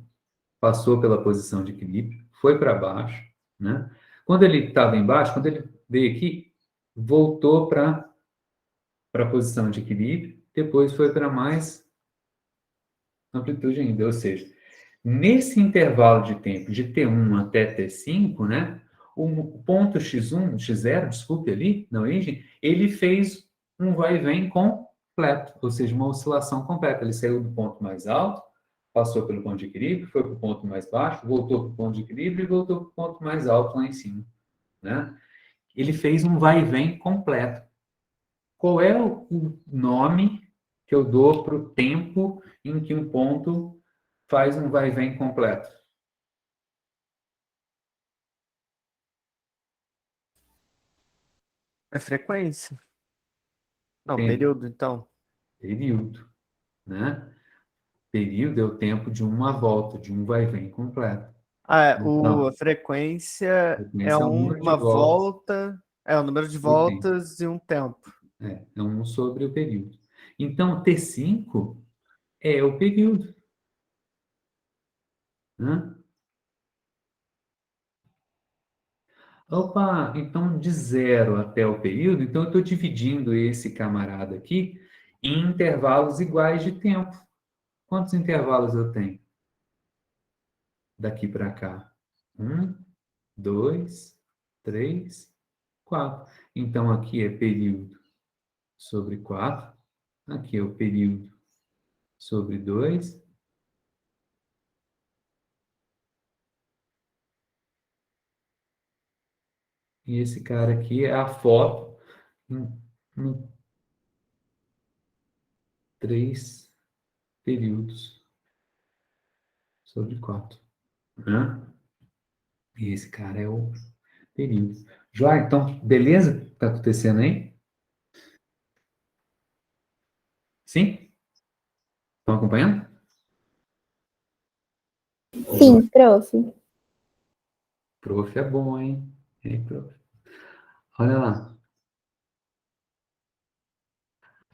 passou pela posição de equilíbrio, foi para baixo, né? Quando ele estava embaixo, quando ele veio aqui, voltou para a posição de equilíbrio, depois foi para mais amplitude ainda, ou seja, nesse intervalo de tempo de T1 até T5, né, o ponto X1, X0, desculpe ali, na origem, ele fez um vai e vem completo, ou seja, uma oscilação completa. Ele saiu do ponto mais alto, passou pelo ponto de equilíbrio, foi para o ponto mais baixo, voltou para o ponto de equilíbrio e voltou para o ponto mais alto lá em cima, né? Ele fez um vai e vem completo. Qual é o nome que eu dou para o tempo em que um ponto faz um vai e vem completo? É frequência? Não, Tempo, período, então. período, né? Período é o tempo de uma volta, de um vai e vem completo. A Então, frequência é frequência é o número de uma voltas volta, é o número de por tempo. voltas e um tempo. É um sobre o período. Então, T5 é o período, né? Opa, então de zero até o período, então eu estou dividindo esse camarada aqui em intervalos iguais de tempo. Quantos intervalos eu tenho daqui para cá? Um, dois, três, quatro. Então aqui é período sobre 4. Aqui é o período sobre 2. E esse cara aqui é a foto em 3 períodos sobre 4. Né? E esse cara é o período. Joia, então, beleza? O que está acontecendo aí? Sim? Estão acompanhando? Joia. Sim, prof. Prof é bom, hein? Ei, prof. Olha lá.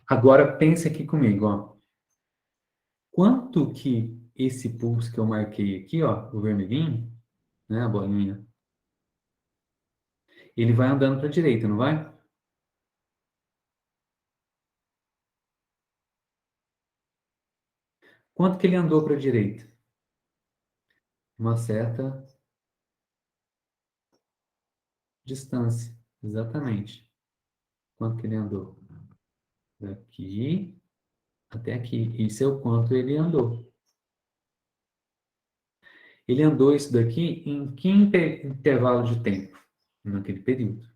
Agora pense aqui comigo, ó. Quanto que esse pulso que eu marquei aqui, ó, o vermelhinho, né, a bolinha, ele vai andando para a direita, não vai? Quanto que ele andou para a direita? Uma certa distância, exatamente. Quanto que ele andou? Daqui até aqui. Isso é o quanto ele andou. Ele andou isso daqui em que intervalo de tempo? Naquele período.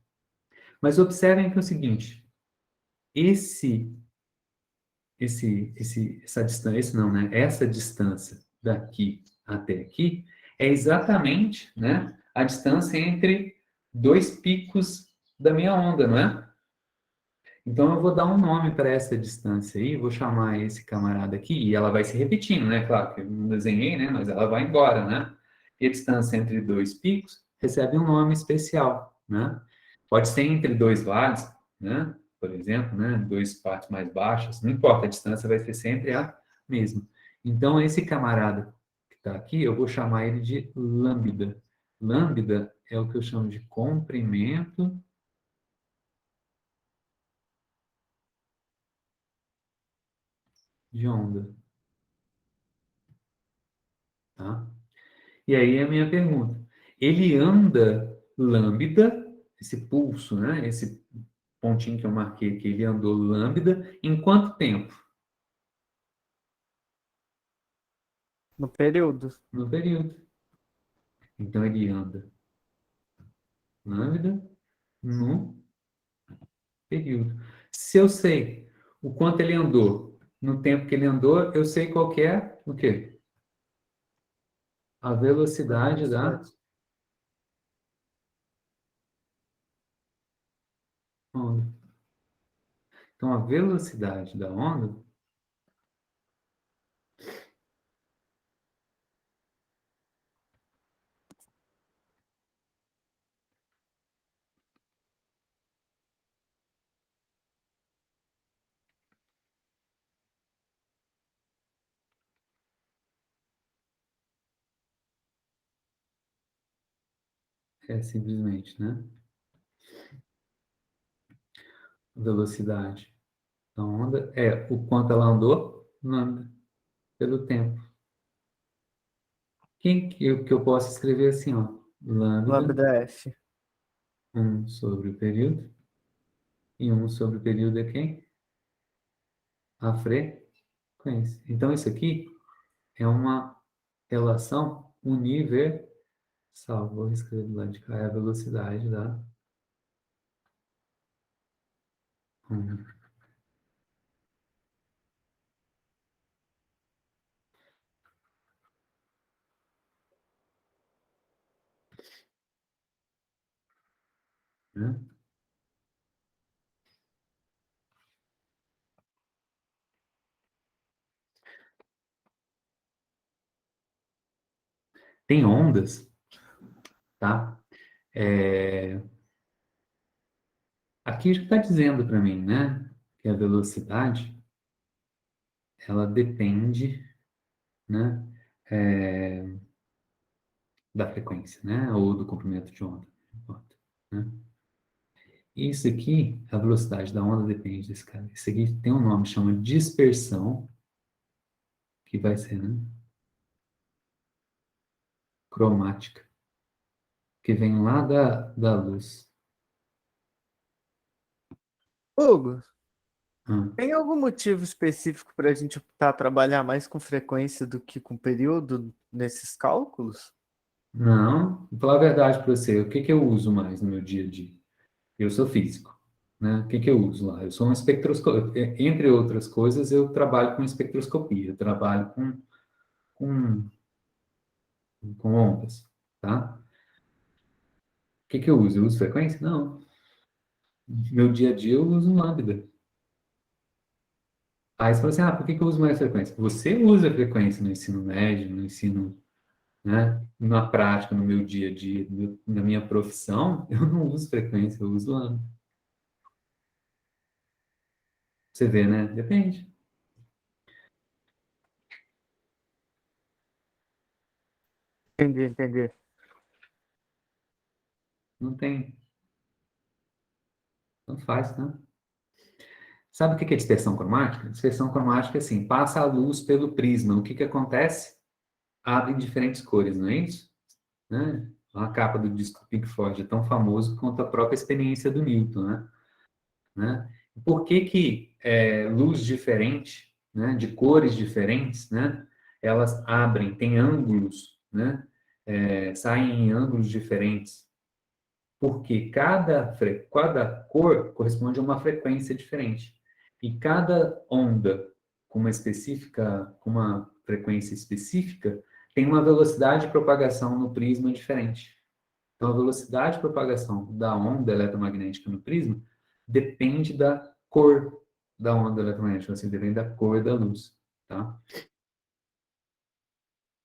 Mas observem que é o seguinte, esse, essa distância, esse não, né? Essa distância daqui até aqui é exatamente, né, a distância entre dois picos da minha onda, não é? Então, eu vou dar um nome para essa distância aí, vou chamar esse camarada aqui, e ela vai se repetindo, né? Claro que eu não desenhei, né? Mas ela vai embora, né? E a distância entre dois picos recebe um nome especial, né? Pode ser entre dois vales, né? Por exemplo, né? Duas partes mais baixas, não importa, a distância vai ser sempre a mesma. Então, esse camarada que está aqui, eu vou chamar ele de lambda. Lambda é o que eu chamo de comprimento de onda, tá? E aí a minha pergunta, ele anda lambda, esse pulso, né? Esse pontinho que eu marquei aqui, ele andou lambda em quanto tempo? No período. No período. Então ele anda lambda no período. Se eu sei o quanto ele andou no tempo que ele andou, eu sei qual que é o quê? A velocidade da onda. Então a velocidade da onda é simplesmente, né? Velocidade da onda é o quanto ela andou, lambda, pelo tempo. Que eu posso escrever assim, ó, lambda, Lambda F. 1 sobre o período, e 1 sobre o período é quem? A frequência. Então, isso aqui é uma relação universal. Vou escrever do lado de cá, é a velocidade da onda. Né? Tem ondas, tá? É, aqui já está dizendo para mim, né, que a velocidade, ela depende, né, é, da frequência, né, ou do comprimento de onda, não importa, né? Isso aqui, a velocidade da onda depende desse cara. Isso aqui tem um nome, chama dispersão, que vai ser, né, cromática, que vem lá da luz. Hugo, Ah, tem algum motivo específico para a gente optar a trabalhar mais com frequência do que com período nesses cálculos? não, vou falar a verdade para você, o que que eu uso mais no meu dia a dia? Eu sou físico, né? O que que eu uso lá? Eu sou um espectroscopista. Entre outras coisas, eu trabalho com espectroscopia, eu trabalho com, com ondas, tá? O que que eu uso? Eu uso frequência? Não. Meu dia a dia eu uso um lambda. Aí você fala assim, por que que eu uso mais frequência? Você usa frequência no ensino médio, no ensino, né? Na prática, no meu dia a dia, na minha profissão, eu não uso frequência, eu uso lambda. Você vê, né? Depende. Entendi, entendi. Não tem, não faz, né? Sabe o que é dispersão cromática? Dispersão cromática é assim, passa a luz pelo prisma. O que que acontece? Abre em diferentes cores, não é isso? Né? A capa do disco Pink Floyd é tão famoso quanto a própria experiência do Newton, né? Por que que luz diferente, né, de cores diferentes, né, elas abrem, têm ângulos, né, saem em ângulos diferentes? Porque cada cor corresponde a uma frequência diferente. E cada onda com uma frequência específica, tem uma velocidade de propagação no prisma diferente. Então, a velocidade de propagação da onda eletromagnética no prisma depende da cor da onda eletromagnética, assim, depende da cor da luz, tá?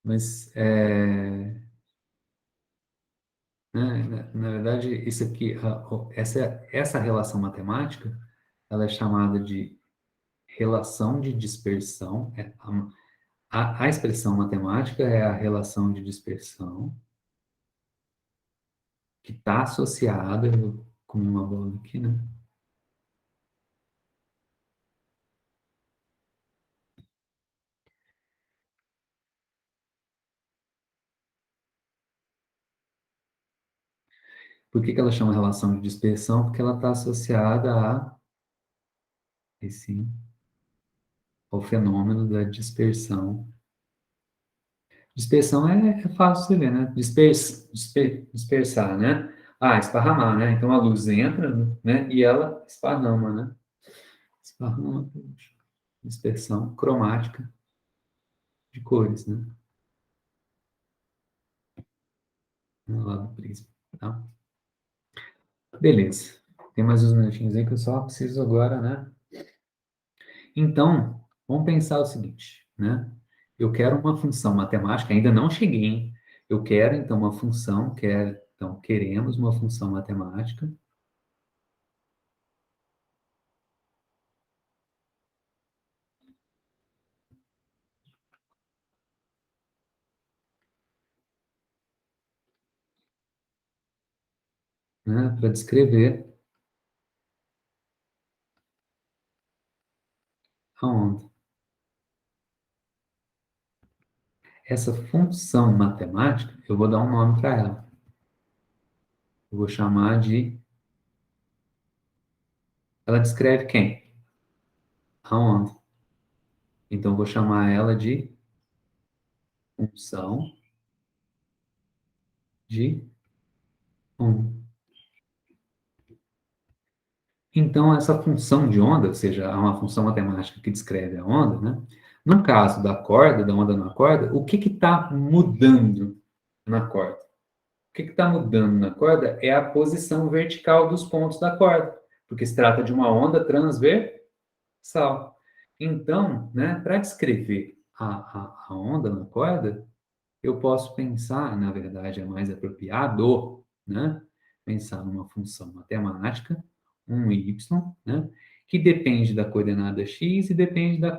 Mas, né, na verdade, isso aqui, essa relação matemática, ela é chamada de relação de dispersão. A expressão matemática é a relação de dispersão que está associada, eu vou comer uma bola aqui, né? Por que que ela chama relação de dispersão? Porque ela está associada e sim, ao fenômeno da dispersão. Dispersão é fácil de ver, né? Dispersar, né? Esparramar, né? Então a luz entra, né? E ela esparrama, né? Esparrama, dispersão cromática de cores, né? Lá do prisma, tá? Beleza. Tem mais uns minutinhos aí que eu só preciso agora, né? Então, vamos pensar o seguinte, né? Eu quero uma função matemática, ainda não cheguei, hein? Eu quero, então, uma função, então, queremos uma função matemática né, para descrever a onda. Essa função matemática, eu vou dar um nome para ela. Eu vou chamar de... Ela descreve quem? A onda. Então, eu vou chamar ela de função de onda. Então, essa função de onda, ou seja, é uma função matemática que descreve a onda, né? No caso da corda, da onda na corda, o que está mudando na corda? O que está mudando na corda é a posição vertical dos pontos da corda, porque se trata de uma onda transversal. Então, né, para descrever a onda na corda, eu posso pensar, na verdade, é mais apropriado, né, pensar numa função matemática, um y, né, que depende da coordenada x e depende da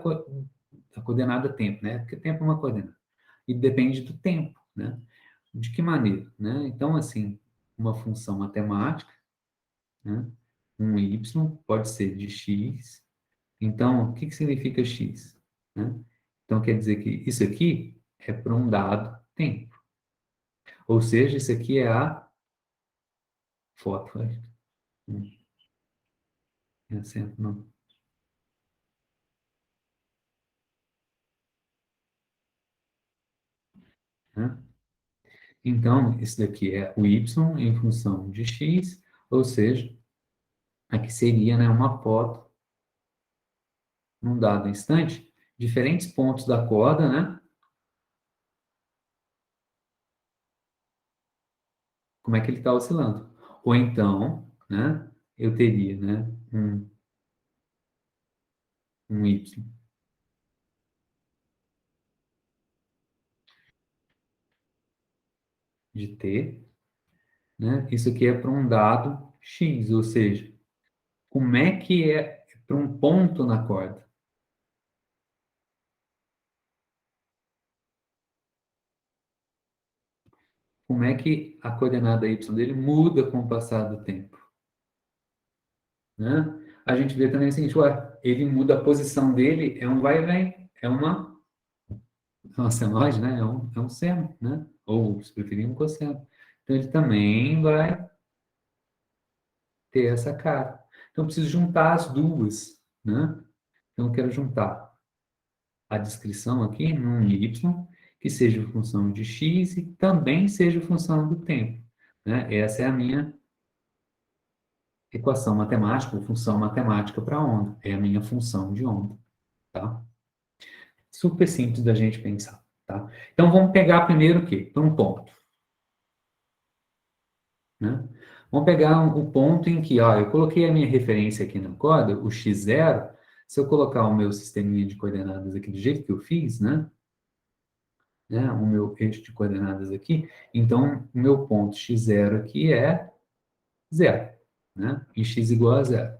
coordenada tempo, né, porque tempo é uma coordenada, e depende do tempo, né. De que maneira, né? Então, assim, uma função matemática, né, um y pode ser de x. Então, o que significa x? Né? Então, quer dizer que isso aqui é para um dado tempo. Ou seja, isso aqui é a foto. É acento, não. Né? Então, isso daqui é o y em função de x, ou seja, aqui seria, né, uma foto num dado instante, diferentes pontos da corda, né? Como é que ele está oscilando. Ou então, né, eu teria, né, um y de t, né, isso aqui é para um dado x, ou seja, como é que é para um ponto na corda? Como é que a coordenada y dele muda com o passar do tempo? Né? A gente vê também o seguinte, ué, ele muda a posição dele, é um vai e vem, é uma senoide, né? É um seno, né? Ou, se preferir, um cosseno. Então, ele também vai ter essa cara. Então, eu preciso juntar as duas, né? Então, eu quero juntar a descrição aqui num y, que seja função de x e também seja função do tempo, né? Essa é a minha equação matemática, ou função matemática para onda. É a minha função de onda, tá? Super simples da gente pensar, tá? Então, vamos pegar primeiro o quê? Um ponto, né? Vamos pegar o ponto em que, ó, eu coloquei a minha referência aqui na corda, o x0. Se eu colocar o meu sisteminha de coordenadas aqui do jeito que eu fiz, né, o meu eixo de coordenadas aqui, então o meu ponto x0 aqui é zero, né? E x igual a zero.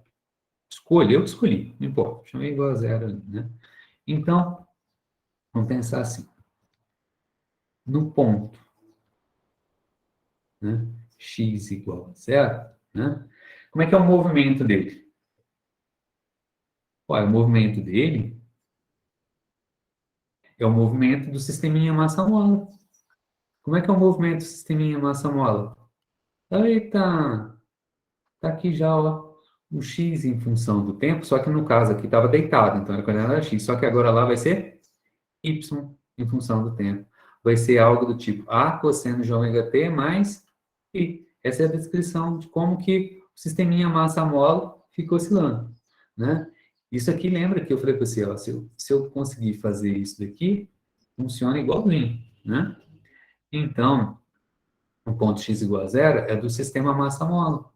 Eu que escolhi, não importa, chamei igual a zero, né? Então, vamos pensar assim, no ponto, né, x igual a zero, né? Como é que é o movimento dele? Olha, o movimento dele é o movimento do sisteminha massa-mola. Como é que é o movimento do sisteminha massa-mola? Eita, tá aqui já, ó, o x em função do tempo, só que no caso aqui estava deitado, então era coordenada x, só que agora lá vai ser y em função do tempo. Vai ser algo do tipo a cosseno de ômega t mais i. Essa é a descrição de como que o sisteminha massa-mola fica oscilando, né? Isso aqui lembra que eu falei para você, ó, se eu conseguir fazer isso daqui, funciona igualzinho, né? Então, o ponto x igual a zero é do sistema massa-mola.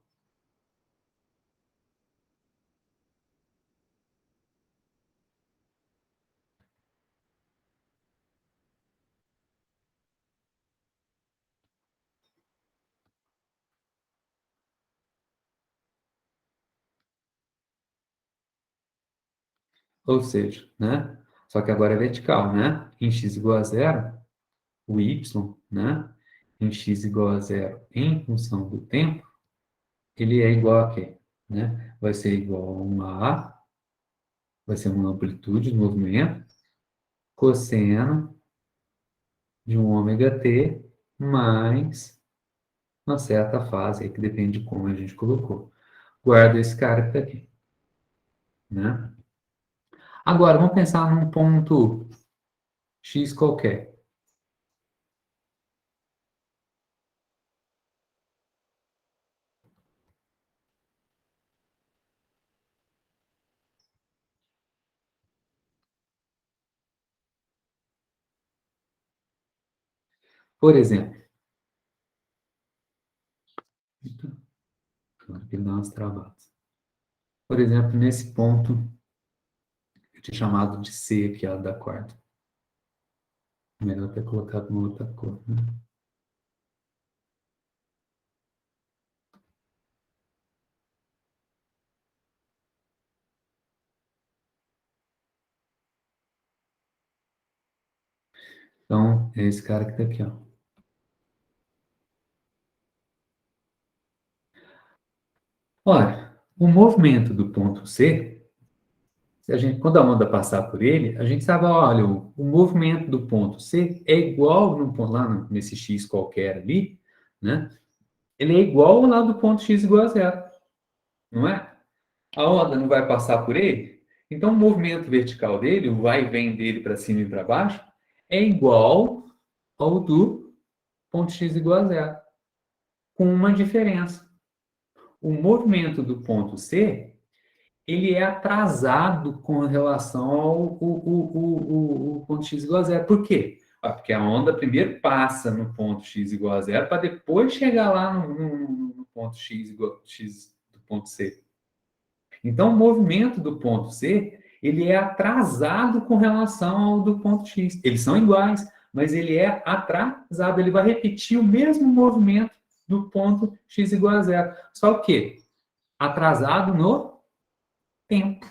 Ou seja, né? Só que agora é vertical, né? Em x igual a zero, o y, né? Em x igual a zero em função do tempo, ele é igual a quê? Né? Vai ser igual a uma A, vai ser uma amplitude do movimento, cosseno de um ômega t mais uma certa fase, aí que depende de como a gente colocou. Guarda esse cara que está aqui. Né? Agora, vamos pensar num ponto x qualquer. Por exemplo, ele dá umas travadas. Por exemplo, nesse ponto, eu tinha chamado de C aqui, a da quarta. Melhor ter colocado uma outra cor, né? Então, é esse cara que está aqui, ó. Olha, o movimento do ponto C, se a gente, quando a onda passar por ele, a gente sabe, olha, o movimento do ponto C é igual no, nesse x qualquer ali, né? Ele é igual ao lado do ponto x igual a zero, não é? A onda não vai passar por ele, então o movimento vertical dele, o vai e vem dele para cima e para baixo, é igual ao do ponto x igual a zero, com uma diferença. O movimento do ponto C, ele é atrasado com relação ao o ponto x igual a zero. Por quê? Porque a onda primeiro passa no ponto x igual a zero para depois chegar lá no ponto x igual x do ponto C. Então, o movimento do ponto C, ele é atrasado com relação ao do ponto X. Eles são iguais, mas ele é atrasado. Ele vai repetir o mesmo movimento do ponto X igual a zero. Só que atrasado no tempo.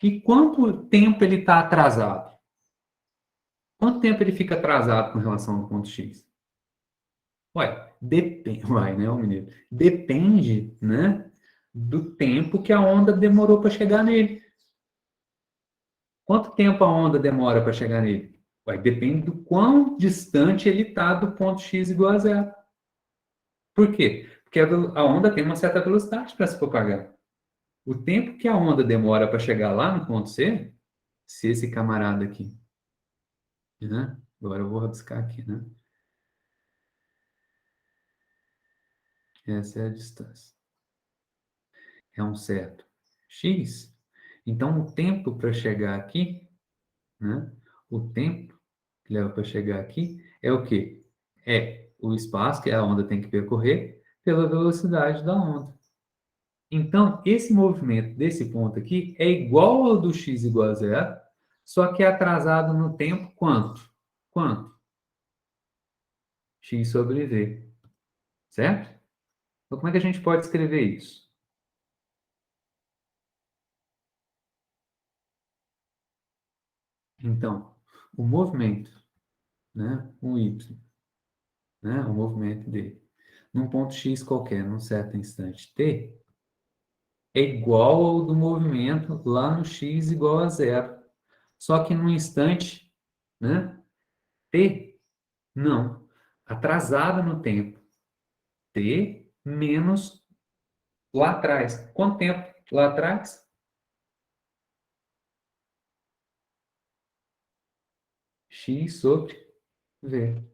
E quanto tempo ele está atrasado? Quanto tempo ele fica atrasado com relação ao ponto X? Ué, depende, vai, né, menino? Depende, né, do tempo que a onda demorou para chegar nele. Quanto tempo a onda demora para chegar nele? Vai depende do quão distante ele está do ponto x igual a zero. Por quê? Porque a onda tem uma certa velocidade para se propagar. O tempo que a onda demora para chegar lá no ponto C, se esse camarada aqui, né? Agora eu vou rabiscar aqui, né? Essa é a distância. É um certo x. Então, o tempo para chegar aqui, né? O tempo que leva para chegar aqui é o quê? É o espaço que a onda tem que percorrer pela velocidade da onda. Então, esse movimento desse ponto aqui é igual ao do x igual a zero, só que é atrasado no tempo quanto? Quanto? X sobre v. Certo? Então, como é que a gente pode escrever isso? Então, o movimento, né, o y, né, o movimento dele, num ponto x qualquer, num certo instante t, é igual ao do movimento lá no x igual a zero. Só que no instante, né, t, não, atrasado no tempo, t menos lá atrás. Quanto tempo lá atrás? X sobre v.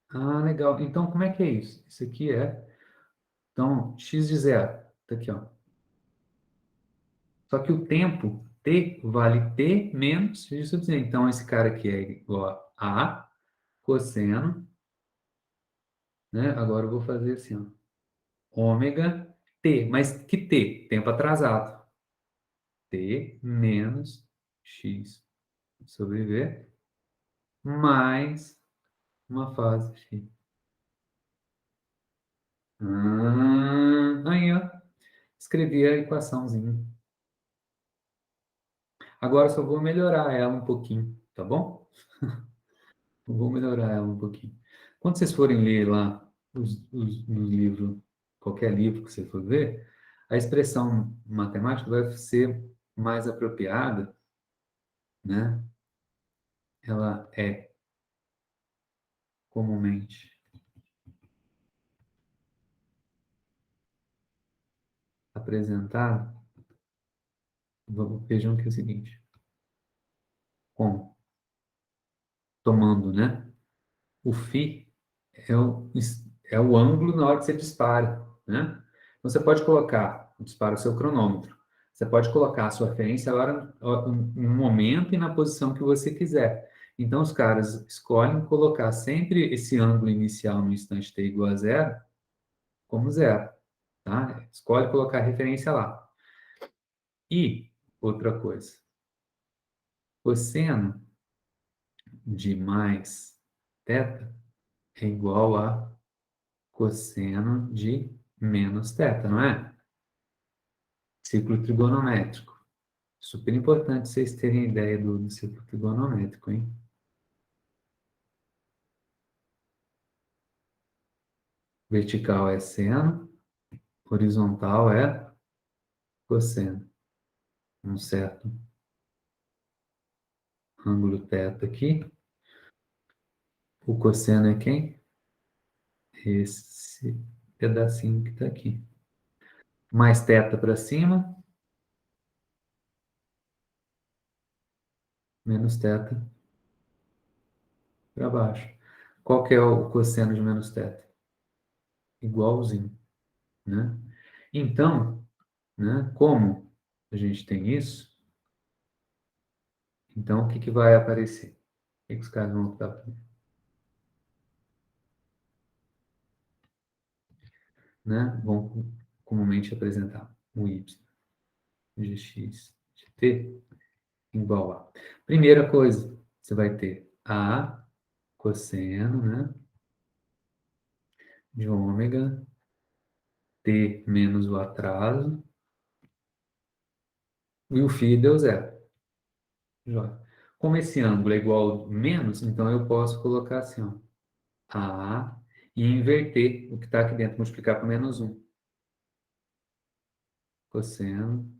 Ah, legal. Então, como é que é isso? Isso aqui é, então, x de zero. Tá aqui, ó. Só que o tempo, t, vale t menos x sobre z. Então, esse cara aqui é igual a cosseno, né? Agora eu vou fazer assim, ó. Ômega t. Mas que t? Tempo atrasado. T menos x sobre v mais uma fase x. Aí, ó. Escrevi a equaçãozinha. Agora só vou melhorar ela um pouquinho, tá bom? Eu vou melhorar ela um pouquinho. Quando vocês forem ler lá no livro, qualquer livro que você for ver, a expressão matemática vai ser mais apropriada, né? Ela é comumente apresentada. Vejam que é o seguinte, com, tomando, né? O φ é o ângulo na hora que você dispara, né? Então, você pode colocar, dispara o seu cronômetro. Você pode colocar a sua referência agora no momento e na posição que você quiser. Então, os caras escolhem colocar sempre esse ângulo inicial no instante t igual a zero como zero, tá? Escolhe colocar a referência lá. E, outra coisa, cosseno de mais θ é igual a cosseno de menos θ, não é? Círculo trigonométrico. Super importante vocês terem ideia do círculo trigonométrico, hein? Vertical é seno, horizontal é cosseno. Um certo ângulo θ aqui. O cosseno é quem? Esse pedacinho que está aqui. Mais θ para cima, menos θ para baixo. Qual que é o cosseno de menos θ? Igualzinho, né? Então, né, como a gente tem isso, então o que, que vai aparecer? O que, que os caras vão optar por? Né? Vão comumente apresentar o y de x de t igual a. Primeira coisa, você vai ter a cosseno, né, de ômega t menos o atraso e o φ deu zero. Jóia. Como esse ângulo é igual a menos, então eu posso colocar assim, ó, a e inverter o que está aqui dentro, multiplicar por menos 1. Cosseno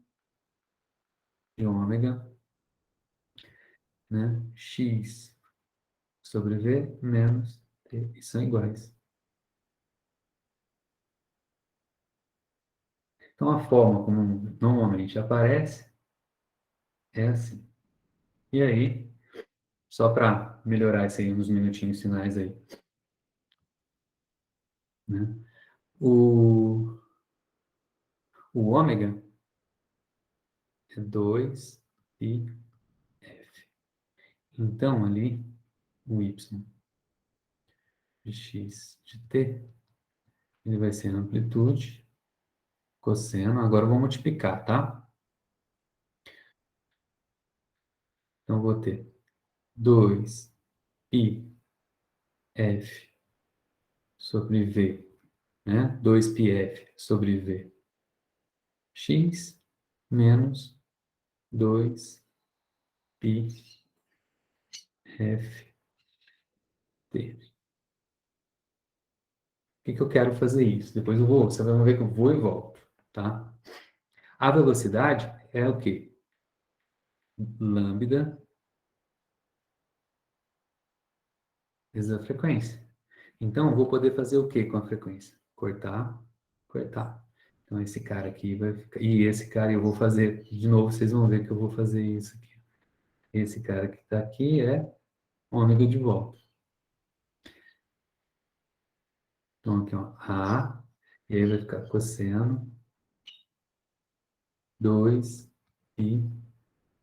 de ômega, né, x sobre v menos t, e são iguais. Então, a forma como normalmente aparece é assim. E aí, só para melhorar isso aí nos minutinhos finais aí, né? O, o ômega é 2 e f. Então, ali, o y de x de t, ele vai ser amplitude, cosseno. Agora eu vou multiplicar, tá? Então, eu vou ter 2 pi f sobre v, né? 2 pi f sobre v x menos 2 pi f t. Por que que eu quero fazer isso? Depois eu vou, você vai ver que eu vou e volto, tá? A velocidade é o quê? Lambda vezes a frequência. Então, eu vou poder fazer o quê com a frequência? Cortar, cortar. Então, esse cara aqui vai ficar... E esse cara eu vou fazer... De novo, vocês vão ver que eu vou fazer isso aqui. Esse cara que está aqui é ômega de volta. Então, aqui, ó, A, e aí vai ficar cosseno 2 pi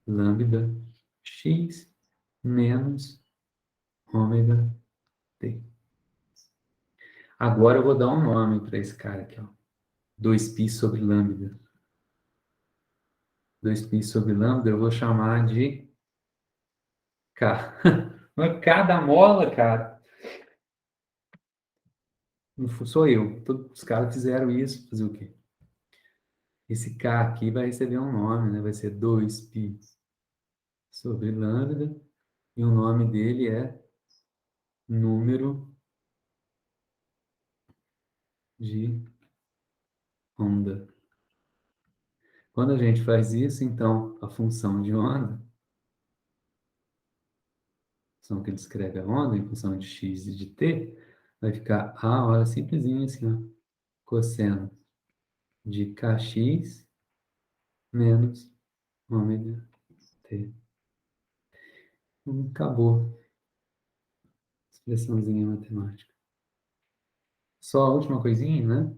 lambda x menos ômega t. Agora eu vou dar um nome para esse cara aqui, ó. 2π sobre lambda. 2π sobre lambda eu vou chamar de K. Mas K da mola, cara. Não sou eu. Todos os caras fizeram isso. Fazer o quê? Esse K aqui vai receber um nome, né? Vai ser 2π sobre lambda, e o nome dele é número de onda. Quando a gente faz isso, então, a função de onda, a função que descreve a onda em função de x e de t, vai ficar a, olha, simplesinho assim, ó, cosseno de kx menos ômega t. Acabou. Expressãozinha matemática. Só a última coisinha, né?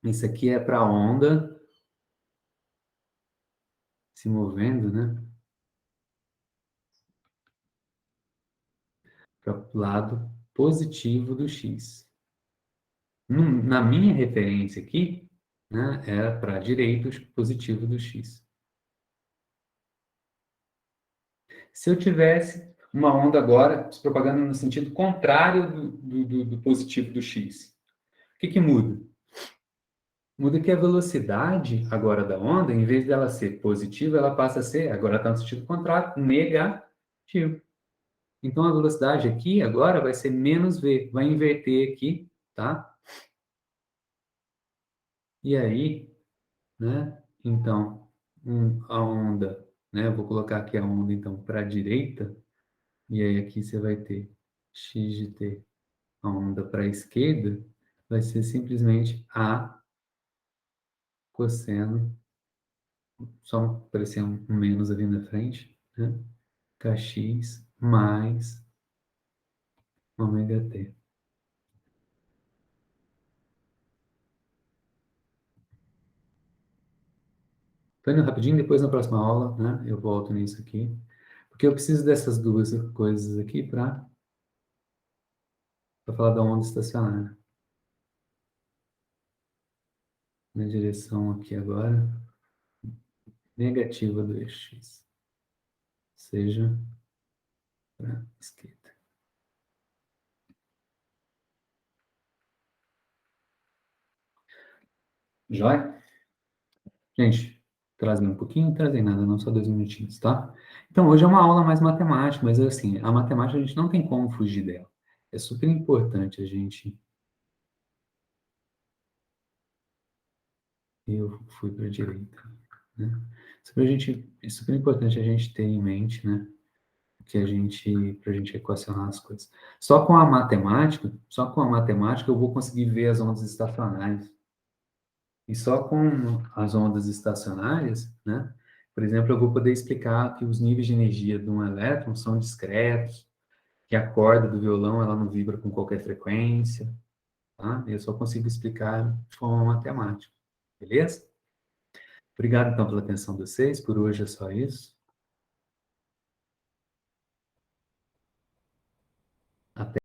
Isso aqui é para a onda se movendo, né? Para o lado positivo do x. Na minha referência aqui, né, era para a direita o positivo do x. Se eu tivesse uma onda agora se propagando no sentido contrário do positivo do x, o que muda? Muda que a velocidade agora da onda, em vez dela ser positiva, ela passa a ser, agora está no sentido contrário, negativo. Então, a velocidade aqui agora vai ser menos v, vai inverter aqui, tá? E aí, né? Então, a onda, né? Eu vou colocar aqui a onda, então, para a direita, e aí aqui você vai ter x de t, a onda para a esquerda, vai ser simplesmente a cosseno, só aparecer um menos ali na frente, né? Kx mais ômega t. Tô indo rapidinho, depois na próxima aula, né? Eu volto nisso aqui. Porque eu preciso dessas duas coisas aqui para falar da onda estacionária. Na direção aqui agora, negativa do eixo x. Seja para a esquerda. Joia? Gente, trazendo um pouquinho, trazem nada, não só 2 minutinhos, tá? Então, hoje é uma aula mais matemática, mas assim, a matemática a gente não tem como fugir dela. É super importante a gente... Eu fui para a direita, né? É super importante a gente ter em mente, né? Para a gente equacionar as coisas. Só com a matemática eu vou conseguir ver as ondas estacionárias. E só com as ondas estacionárias, né? Por exemplo, eu vou poder explicar que os níveis de energia de um elétron são discretos, que a corda do violão ela não vibra com qualquer frequência, tá? Eu só consigo explicar de forma matemática, beleza? Obrigado, então, pela atenção de vocês. Por hoje é só isso.